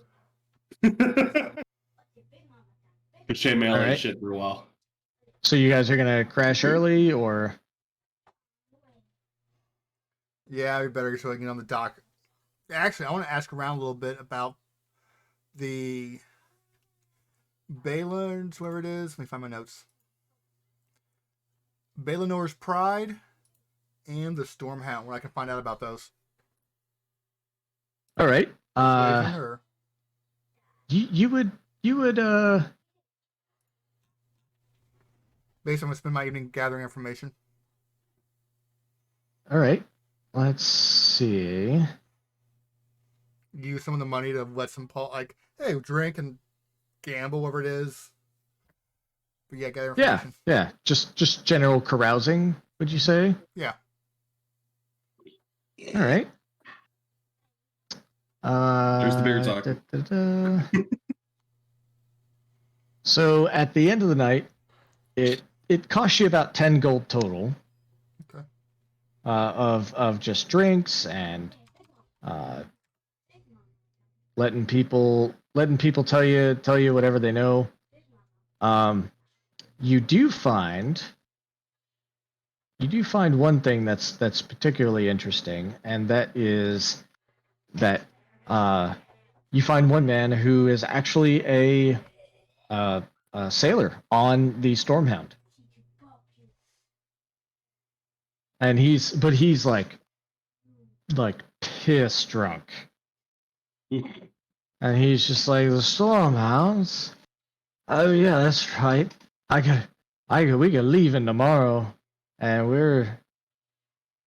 Chainmail All that right. shit for a while. So you guys are gonna crash early, or? Yeah, we better so I can get on the dock. Actually, I want to ask around a little bit about the Balin's, whatever it is. Let me find my notes. Balenor's Pride and the Stormhound, where I can find out about those. All right. You would basically, I'm gonna spend my evening gathering information. All right. Let's see. Use some of the money to let some like, hey, drink and gamble, whatever it is. But yeah, gather information. Yeah. Just general carousing, would you say? Yeah. All right. There's the beer talk. So at the end of the night, it costs you about 10 gold total. Okay. Of just drinks and letting people tell you whatever they know. You do find one thing that's particularly interesting, and that is that you find one man who is actually a sailor on the Stormhound, and he's like piss drunk, and he's just like, the Stormhounds. Oh yeah, that's right. We could leave in tomorrow, and we're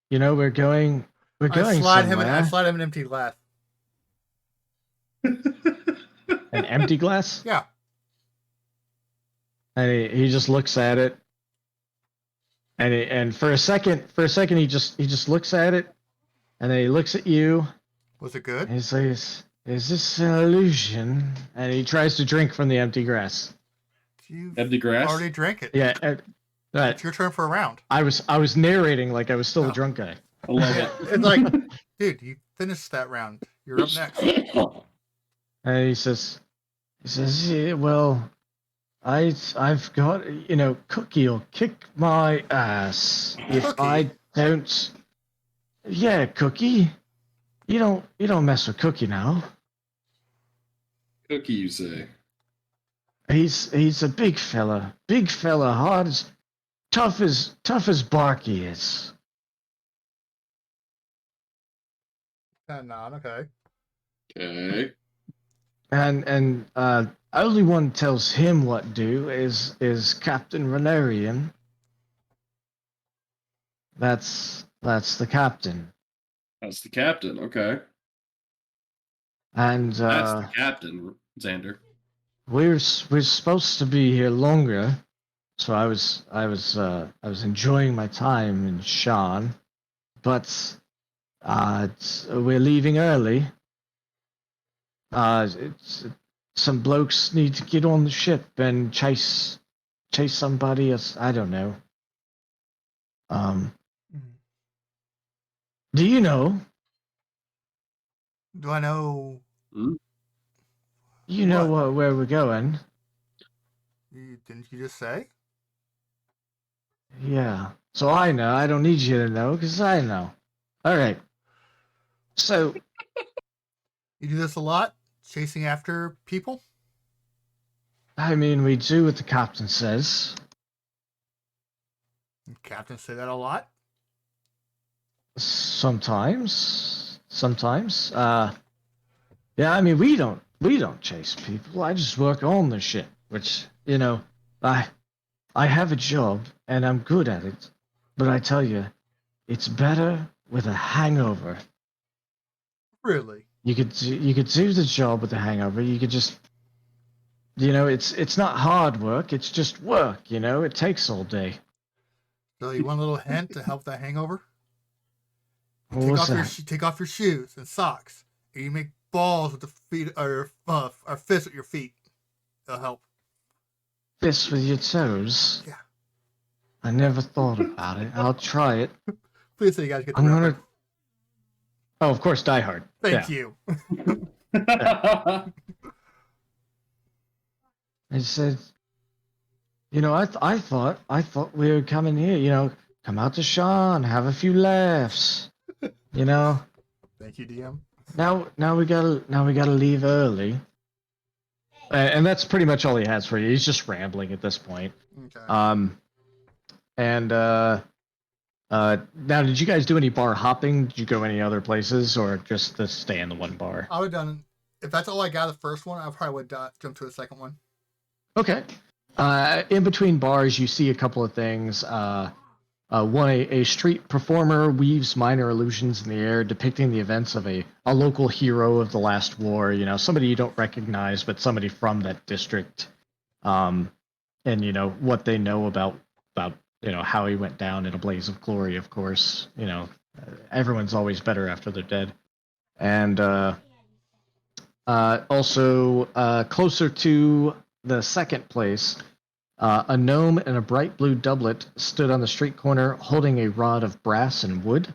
going I slide somewhere. him an empty glass. An empty glass? Yeah. And he just looks at it, and for a second he just looks at it, and then he looks at you. Was it good? And he says, "Is this an illusion?" And he tries to drink from the empty glass. You Empty grass? already drank it. Yeah, Right. It's your turn for a round. I was narrating like I was still Oh. a drunk guy. I love Yeah, it. it's like, dude, you finished that round. You're up next. And he says, yeah, well, I've got, Cookie'll kick my ass if Cookie? I don't. Yeah, Cookie. You don't mess with Cookie now. Cookie, you say? He's a big fella, hard as tough as Barky is. Nod. Okay. Okay. And only one tells him what to do is Captain Renarian. That's the captain. That's the captain. Okay. And That's the captain, Xander. we're supposed to be here longer, so I was enjoying my time in Shan, but we're leaving early. Some blokes need to get on the ship and chase somebody else. I don't know. Do you know? Do I know? You know where we're going? Didn't you just say? Yeah. So I know. I don't need you to know because I know. All right. So You do this a lot, chasing after people. I mean, we do what the captain says. Captains say that a lot. Sometimes. Yeah. I mean, we don't chase people. I just work on the ship, which I have a job and I'm good at it. But I tell you, it's better with a hangover. Really? You could do the job with a hangover. You could just, it's not hard work. It's just work. It takes all day. So you want a little hint to help that hangover? What's that? Take off your shoes and socks, and you make balls with the feet or fists with your feet. It'll help. Fists with your toes? Yeah. I never thought about it. I'll try it. Please say you guys get the I'm reference. gonna. Oh, of course, Die Hard. Thank you. I said, I thought we were coming here. Come out to Sean, have a few laughs. Thank you, DM. Now we gotta leave early. And that's pretty much all he has for you. He's just rambling at this point. Okay. Now, did you guys do any bar hopping? Did you go any other places, or just to stay in the one bar? I would have done, if that's all I got the first one, I probably would jump to the second one. Okay. In between bars, you see a couple of things. One, a street performer weaves minor illusions in the air, depicting the events of a local hero of the last war. Somebody you don't recognize, but somebody from that district. And what they know about how he went down in a blaze of glory. Of course, everyone's always better after they're dead. And also closer to the second place, a gnome in a bright blue doublet stood on the street corner holding a rod of brass and wood.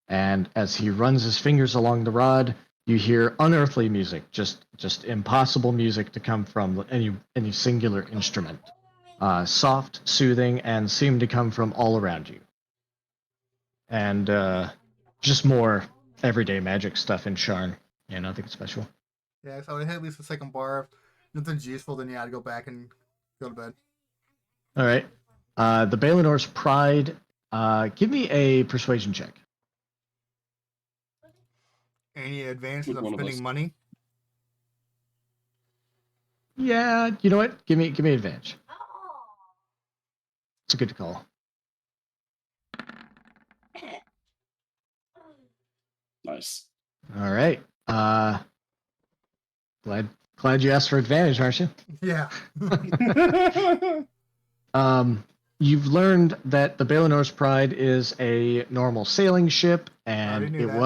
And as he runs his fingers along the rod, you hear unearthly music, just impossible music to come from any singular instrument. Soft, soothing, and seem to come from all around you. And just more everyday magic stuff in Sharn. Yeah, nothing special. Yeah, so I hit at least the second bar. If nothing's useful, then yeah, I'd go back and go to bed. All right. The Balenor's Pride. Give me a persuasion check. Any advantages With of one of us. spending money? Yeah, you know what? Give me advantage. It's a good call. Nice. All right. Glad you asked for advantage, aren't you? Yeah. You've learned that the Balenor's Pride is a normal sailing ship, and Already knew it that.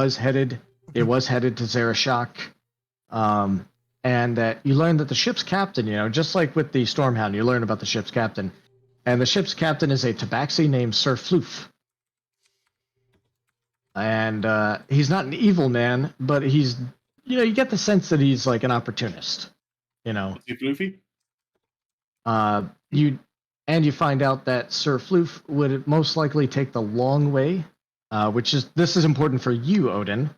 was headed to Zarashak. And that you learned that the ship's captain, just like with the Stormhound, you learn about the ship's captain. And the ship's captain is a tabaxi named Sir Floof. And he's not an evil man, but he's, you get the sense that he's like an opportunist. Is he floofy? You find out that Sir Floof would most likely take the long way, this is important for you, Odin.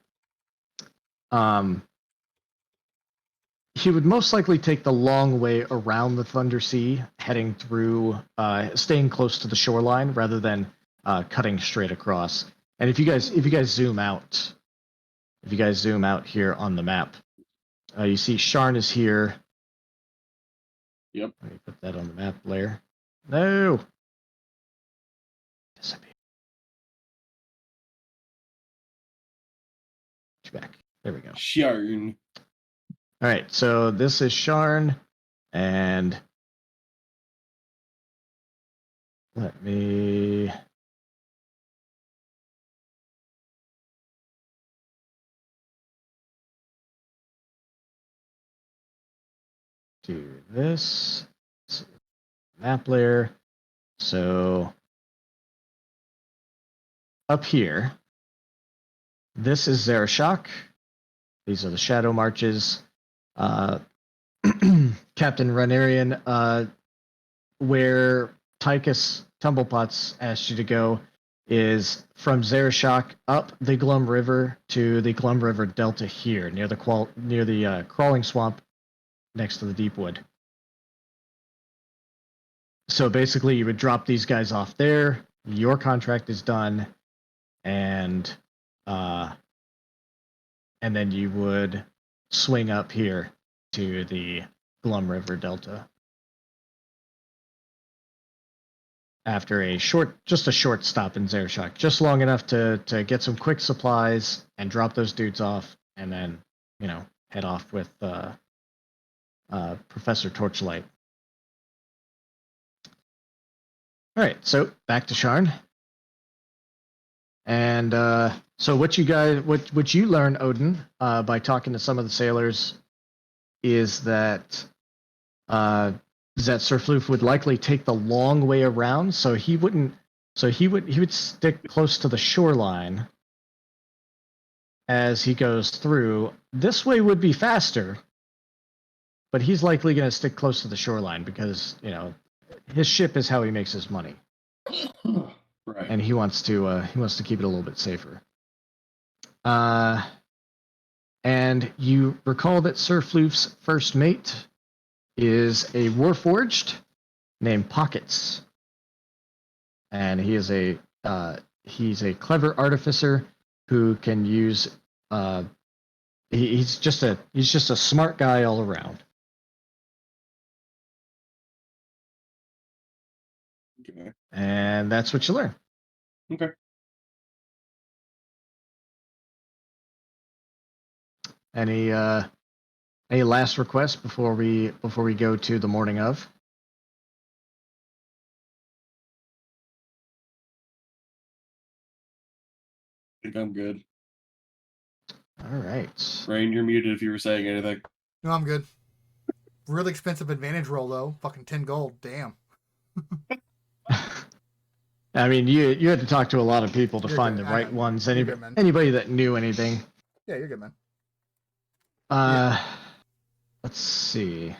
He would most likely take the long way around the Thunder Sea, heading through, staying close to the shoreline rather than cutting straight across. And if you guys zoom out, here on the map, you see Sharn is here. Yep. Let me put that on the map layer. No. Disappear. Back. There we go. Sharn. All right, so this is Sharn, and let me do this. Map layer. So up here, this is Zarashok. These are the Shadow Marches. Captain Runarian, where Tychus Tumblepots asked you to go is from Zarashok up the Glum River to the Glum River Delta here, near the crawling swamp next to the Deepwood. So basically, you would drop these guys off there. Your contract is done, and then you would swing up here to the Glum River Delta after a short stop in Zarashok, just long enough to get some quick supplies and drop those dudes off, and then head off with Professor Torchlight. All right, so back to Sharn. And so what you learn, Odin, by talking to some of the sailors, is that Sir Floof would likely take the long way around, so he would stick close to the shoreline as he goes through. This way would be faster, but he's likely going to stick close to the shoreline because his ship is how he makes his money. Right. And he wants to keep it a little bit safer. And you recall that Sir Floof's first mate is a warforged named Pockets, and he is he's a clever artificer who can use. He's just a smart guy all around. Okay. And that's what you learn. Okay. Any last requests before we go to the morning of? I think I'm good. All right. Rain, you're muted if you were saying anything. No, I'm good. Really expensive advantage roll though. Fucking 10 gold. Damn. I mean, you had to talk to a lot of people to You're find good. the I right know. ones. You're good, man. Anybody that knew anything. Yeah, you're good, man. Let's see.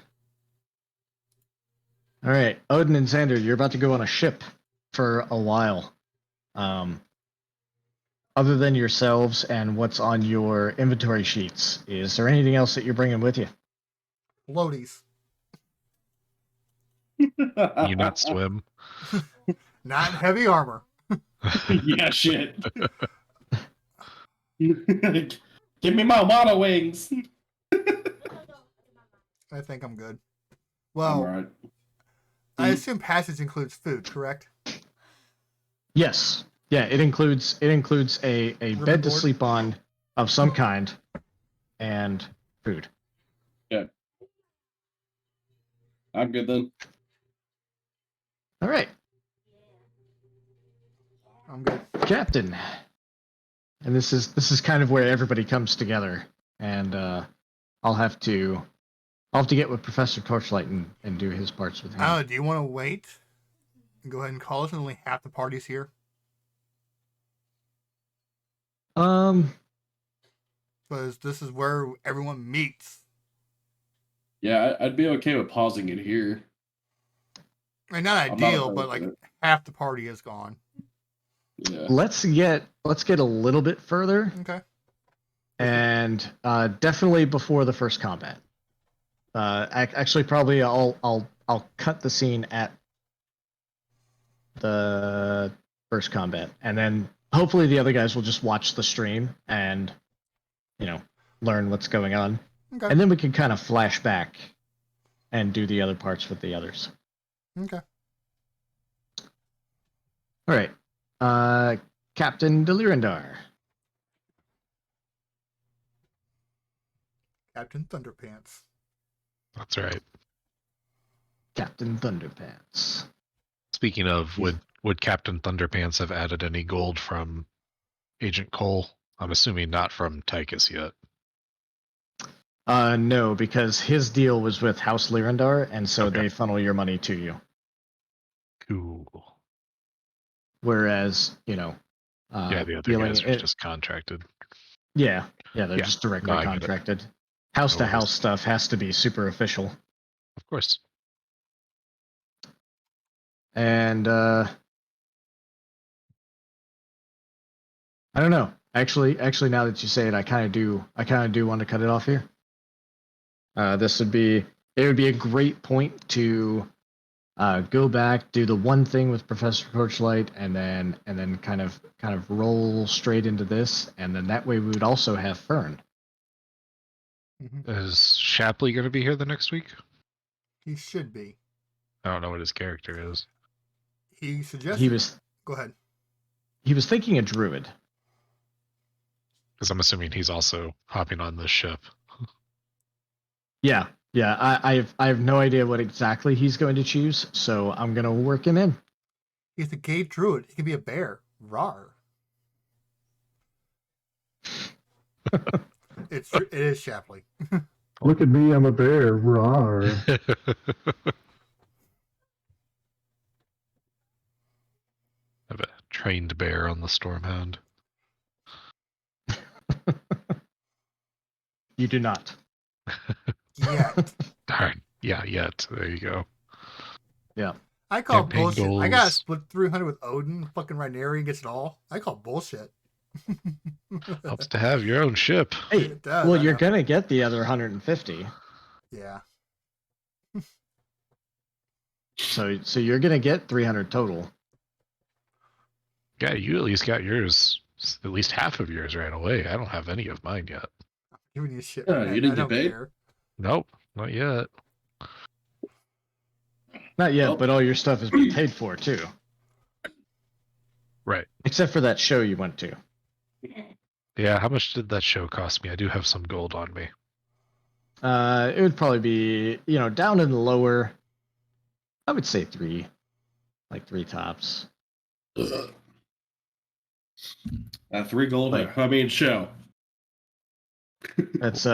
All right, Odin and Xander, you're about to go on a ship for a while. Other than yourselves and what's on your inventory sheets, is there anything else that you're bringing with you? Floaties. You not swim? Not in heavy armor. Yeah, shit. Give me my water wings. I think I'm good. I'm Well, alright. I assume passage includes food, correct? Yes. Yeah, it includes a Room bed and to board? sleep on of some kind and food. I'm good then. All right, I'm good. Captain. And this is kind of where everybody comes together, and I'll have to get with Professor Torchlight and do his parts with him. Do you want to wait go ahead and call us, and only half the party's here. Because this is where everyone meets. Yeah, I'd be okay with pausing it here. I mean, not I'm not ideal, opposed but to like it. half the party is gone. Yeah. Let's get a little bit further, Okay. and definitely before the first combat. Actually, probably I'll cut the scene at the first combat, and then hopefully the other guys will just watch the stream and learn what's going on, Okay. and then we can kind of flash back and do the other parts with the others. Okay. All right, Captain Delirandar. Captain Thunderpants. That's right. Captain Thunderpants. Speaking of, would Captain Thunderpants have added any gold from Agent Cole? I'm assuming not from Tychus yet. No, because his deal was with House Lyrandar, and so Okay. they funnel your money to you. Cool. Whereas, Yeah, the other dealing guys are it- just contracted. yeah, they're Yeah. just directly No, I get it. contracted. House to house stuff has to be super official. Of course. And I don't know. Actually, now that you say it, I kind of do want to cut it off here. It would be a great point to go back, do the one thing with Professor Torchlight, and then kind of roll straight into this, and then that way we would also have Fern. Is Shapley going to be here the next week? He should be. I don't know what his character is. He suggested. He was Go ahead. thinking a druid. Because I'm assuming he's also hopping on this ship. Yeah. I have no idea what exactly he's going to choose, so I'm gonna work him in. He's a gay druid. He could be a bear. Rawr. It is Shapley. Look at me, I'm a bear. Rawr. Have a trained bear on the Stormhound. You do not. Yet. Darn. Yeah, yet. There you go. Yeah. I call Campaign bullshit. I got a goals. split 300 with Odin. Fucking Rhinarian gets it all. I call bullshit. Helps to have your own ship. Hey, It does, well, I you're know. gonna get the other 150, Yeah. so you're gonna get 300 total. Yeah, you at least got yours, at least half of yours right away. I don't have any of mine yet. Giving you shit. Oh, man. you didn't I get don't paid? care. Nope, not yet. Not yet, Well- but all your stuff has been paid for too, Right. except for that show you went to. Yeah, how much did that show cost me? I do have some gold on me. It would probably be down in the lower. I would say 3 tops. 3 gold. Like- Show. That's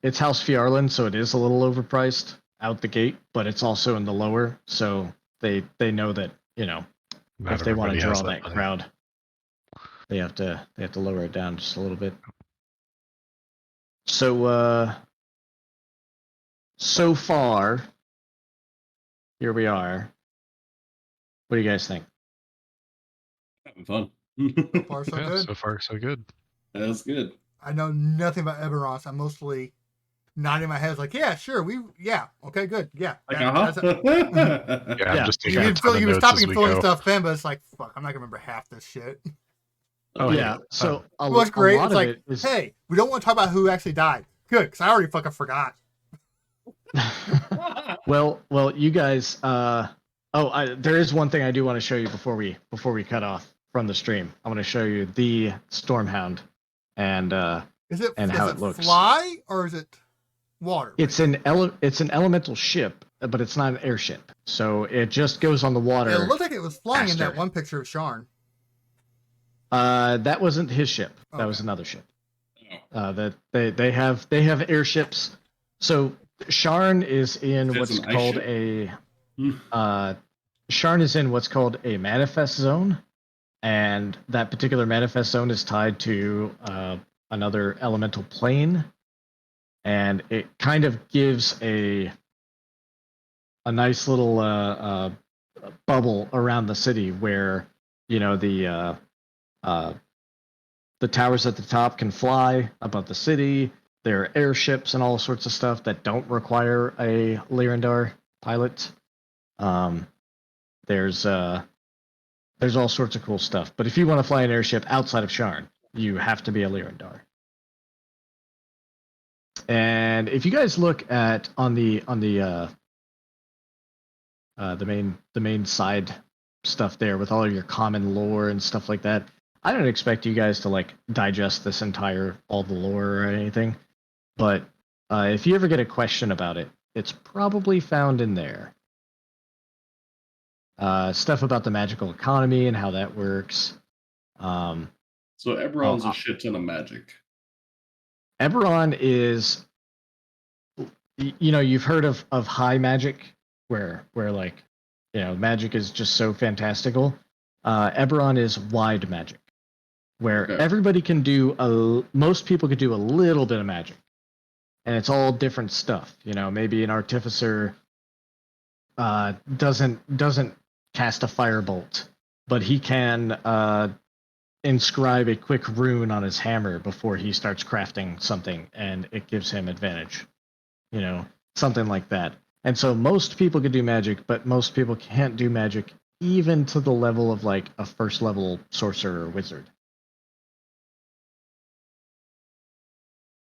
it's House Fjarland, so it is a little overpriced out the gate, but it's also in the lower, so they know that Not if they want to everybody draw has that money. crowd, they have to lower it down just a little bit. So so far, here we are. What do you guys think? Having fun. So far, so Yeah, good. so far so good. That's good. I know nothing about Eberron. I'm mostly nodding my head. Like, yeah, sure. Okay, good. Yeah. Like, that's it. Yeah, Yeah. I'm just You taking a can ton of you were notes stopping as and we filling go. stuff in, but it's like, fuck, I'm not gonna remember half this shit. Oh, yeah. yeah. So a What's great? lot It's of like, it is. hey, we don't want to talk about who actually died. Good, because I already fucking forgot. well, you guys. There is one thing I do want to show you before we cut off from the stream. I want to show you the Stormhound, and Is it And is how it it looks. fly or is it water? it's an elemental ship, but it's not an airship. So it just goes on the water. It looked like it was flying in that faster. one picture of Sharn. That wasn't his ship. That was Okay. another ship. That they have airships. So Sharn is in Is it what's an ice called ship? a Sharn is in what's called a manifest zone, and that particular manifest zone is tied to another elemental plane, and it kind of gives a nice little bubble around the city where the towers at the top can fly above the city. There are airships and all sorts of stuff that don't require a Lyrandar pilot. There's all sorts of cool stuff. But if you want to fly an airship outside of Sharn, you have to be a Lyrandar. And if you guys look at on the main side stuff there with all of your common lore and stuff like that, I don't expect you guys to like digest all the lore or anything. But if you ever get a question about it, it's probably found in there. Stuff about the magical economy and how that works. So Eberron's a shit ton of magic. Eberron is, you've heard of high magic, where like, magic is just so fantastical. Eberron is wide magic, where everybody can do most people could do a little bit of magic, and it's all different stuff. Maybe an artificer doesn't cast a firebolt, but he can inscribe a quick rune on his hammer before he starts crafting something, and it gives him advantage. Something like that. And so most people can do magic, but most people can't do magic even to the level of like a first level sorcerer or wizard.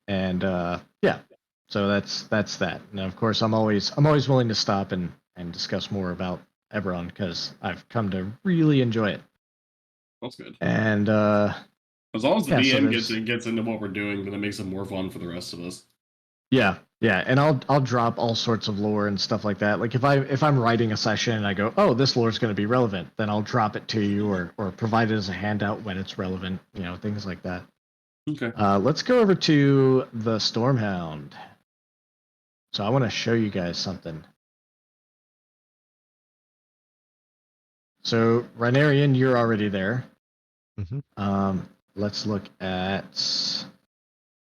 And so that's that. Now, of course, I'm always willing to stop and discuss more about Eberron because I've come to really enjoy it. That's good. And as long as the DM gets into what we're doing, then it makes it more fun for the rest of us. Yeah, and I'll drop all sorts of lore and stuff like that. Like if I'm writing a session and I go, oh, this lore is going to be relevant, then I'll drop it to you or provide it as a handout when it's relevant. Things like that. Okay. Let's go over to the Stormhound. So I want to show you guys something. So Rhinarian, you're already there. Mm-hmm. Let's look at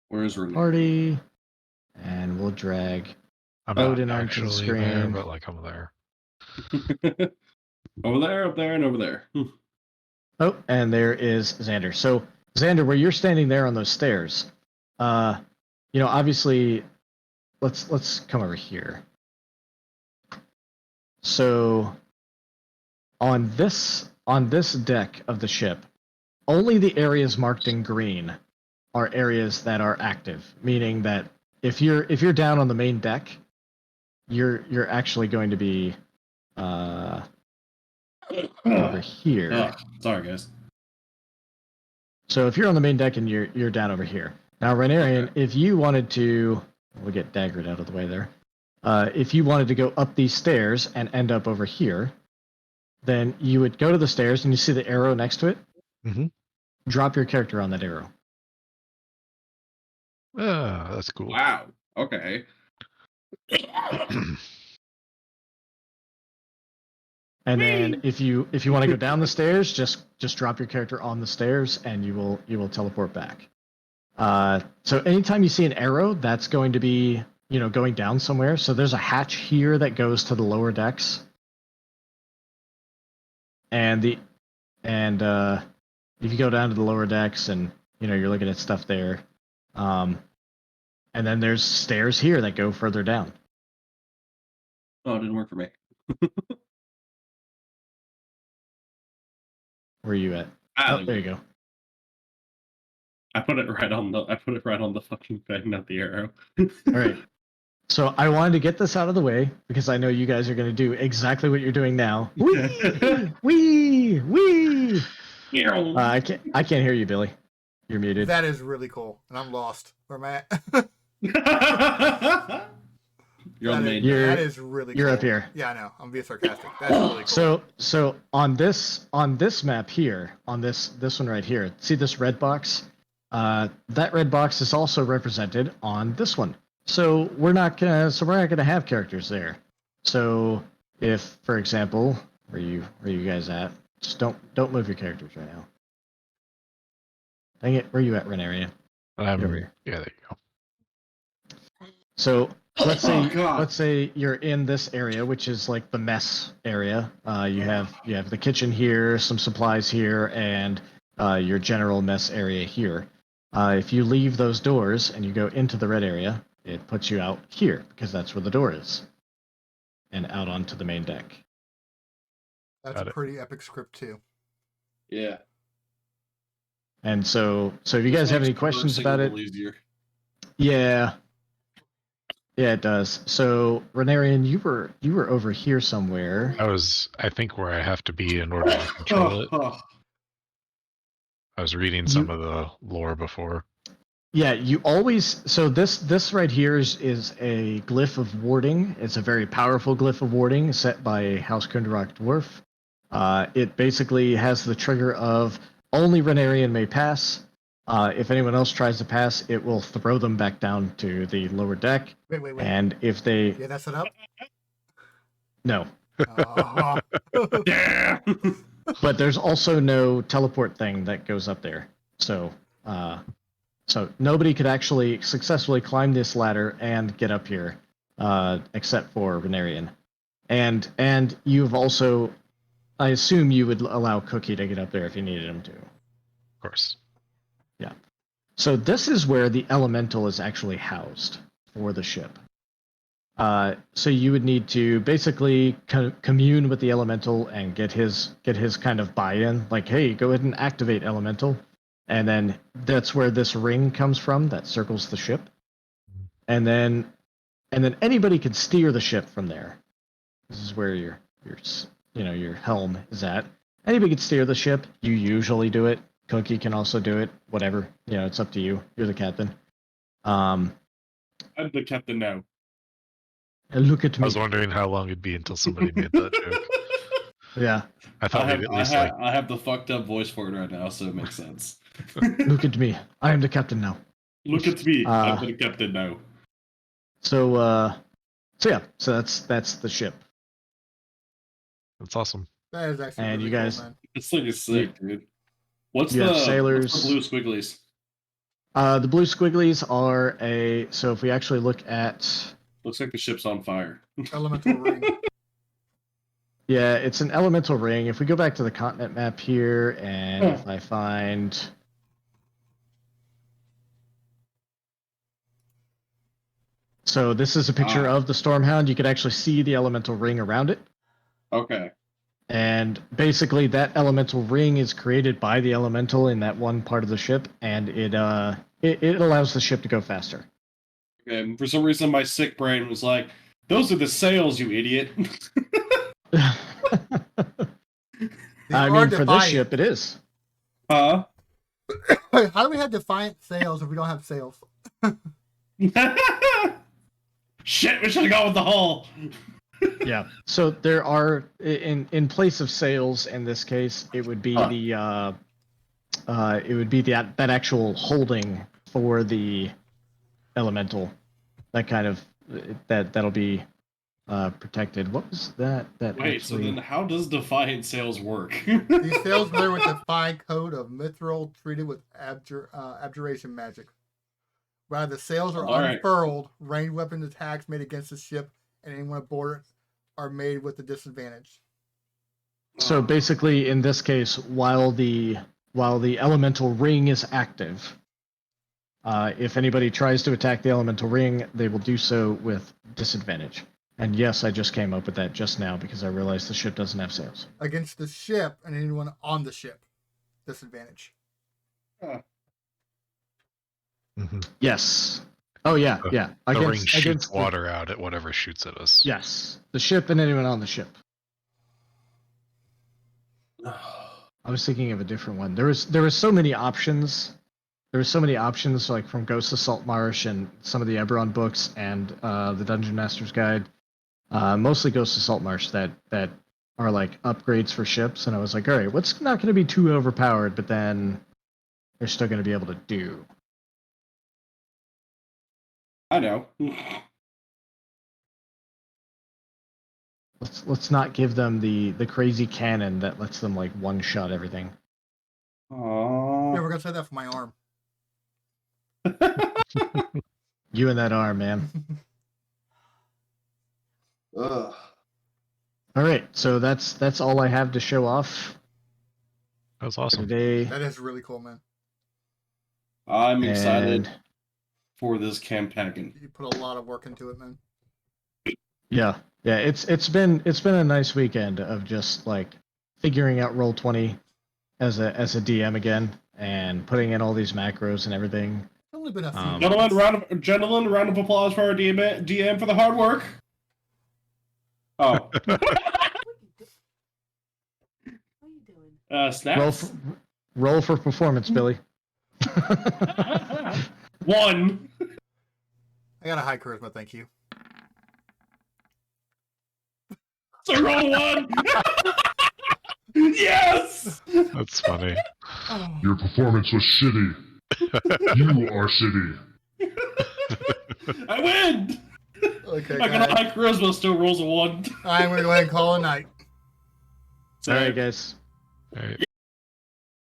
where is Rune? Party, and we'll drag I'm Odin not onto the actually screen. there, but like I'm there. Over there, up there, and over there. Oh, and there is Xander. So Xander, where you're standing there on those stairs, obviously, let's come over here. So on this deck of the ship, only the areas marked in green are areas that are active, meaning that if you're down on the main deck, you're actually going to be over here. Oh, sorry, guys. So if you're on the main deck and you're down over here. Now, Rhinarian, if you wanted to, we'll get Daggered out of the way there. If you wanted to go up these stairs and end up over here, then you would go to the stairs and you see the arrow next to it. Mm-hmm. Drop your character on that arrow. That's cool. Wow. Okay. And then if you want to go down the stairs, just drop your character on the stairs and you will teleport back. So anytime you see an arrow, that's going to be going down somewhere. So there's a hatch here that goes to the lower decks. And if you go down to the lower decks and you're looking at stuff there, and then there's stairs here that go further down. Oh, it didn't work for me. Where are you at? There you go. I put it right on the fucking thing, not the arrow. All right. So I wanted to get this out of the way because I know you guys are going to do exactly what you're doing now. Wee. I can't hear you, Billy. You're muted. That is really cool, and I'm lost. Where am I at? You're on the main. That is really. You're cool. up here. Yeah, I know. I'm being sarcastic. That's really cool. So on this map here, on this one right here, see this red box? That red box is also represented on this one. So we're not gonna have characters there. So if, for example, Where you guys at? Just don't move your characters right now. Dang it, where you at, Renaria? Get over here. Yeah, there you go. So let's say Oh, God. let's say you're in this area, which is like the mess area. You have the kitchen here, some supplies here, and your general mess area here. If you leave those doors and you go into the red area, it puts you out here because that's where the door is, and out onto the main deck. That's Got a it. pretty epic script too. Yeah. And so if you guys have any questions about it, Easier. yeah, it does. So Renarian, you were over here somewhere. I think, where I have to be in order to control it. I was reading some of the lore before. Yeah, you always. So this right here is a glyph of warding. It's a very powerful glyph of warding set by a House Kundarak dwarf. It basically has the trigger of only Renarian may pass. If anyone else tries to pass, it will throw them back down to the lower deck. Wait. And if they Yeah, that's it up. no, Oh. Yeah. but there's also no teleport thing that goes up there. So nobody could actually successfully climb this ladder and get up here, except for Renarian. And you've also, I assume you would allow Cookie to get up there if you needed him to. Of course. So this is where the elemental is actually housed for the ship. So you would need to basically commune with the elemental and get his kind of buy-in. Like, hey, go ahead and activate elemental, and then that's where this ring comes from that circles the ship, and then anybody can steer the ship from there. This is where your helm is at. Anybody can steer the ship. You usually do it. Cookie can also do it. Whatever, it's up to you. You're the captain. I'm the captain now. And look at I me. was wondering how long it'd be until somebody made that joke. Yeah. I thought we'd at least I have the fucked up voice for it right now, so it makes sense. Look at me. I am the captain now. Look at me. I'm the captain now. So that's the ship. That's awesome. That is actually And really you cool, guys- man. This thing is sick, dude. What's You the have sailors. What's the blue squigglies? The blue squigglies are so if we actually look at, Looks like the ship's on fire. Elemental ring. yeah, it's an elemental ring. If we go back to the continent map here, and if I find, so this is a picture of the Stormhound. You could actually see the elemental ring around it. Okay. And basically, that elemental ring is created by the elemental in that one part of the ship, and it allows the ship to go faster. Okay. And for some reason, my sick brain was like, "Those are the sails, you idiot." I They mean, are for this defiant. ship, it is. Huh? Wait, how do we have defiant sails if we don't have sails? Shit, we should have gone with the hull. Yeah. So there are in place of sails in this case, it would be that actual holding for the elemental, that kind of that'll be protected. What was that? Wait, so then how does defiant sails work? These sails bear with the fine code of mithril treated with abjuration magic. While the sails are All right. unfurled, ranged weapon attacks made against the ship and anyone aboard it are made with a disadvantage. So basically, in this case, while the elemental ring is active, if anybody tries to attack the elemental ring, they will do so with disadvantage. And yes, I just came up with that just now because I realized the ship doesn't have sails. Against the ship and anyone on the ship. Disadvantage. Mm-hmm. Yes. Oh yeah, yeah. The ring shoots against water out at whatever shoots at us. Yes, the ship and anyone on the ship. I was thinking of a different one. There was so many options. There were so many options, like from Ghost of Saltmarsh and some of the Eberron books and the Dungeon Master's Guide. Mostly Ghost of Saltmarsh that are like upgrades for ships, and I was like, all right, what's not going to be too overpowered, but then they're still going to be able to do. I know. Let's not give them the crazy cannon that lets them like one shot everything. Aww. Yeah, we're gonna say that for my arm. You and that arm, man. Ugh. All right, so that's all I have to show off That was for awesome. today. That is really cool, man. I'm excited And for this campaign. You put a lot of work into it, man. yeah, it's been a nice weekend of just like figuring out Roll20 as a DM again and putting in all these macros and everything. It's only been a few. Gentlemen, round of applause for our DM for the hard work. Oh. What are you doing? Snaps. Roll for performance, Billy. 1. I got a high charisma, thank you. So roll 1. Yes. That's funny. Oh. Your performance was shitty. You are shitty. I win. Okay, I got a guys. high charisma, still rolls a 1. I'm gonna go ahead and call it a night. All right, guys. All right.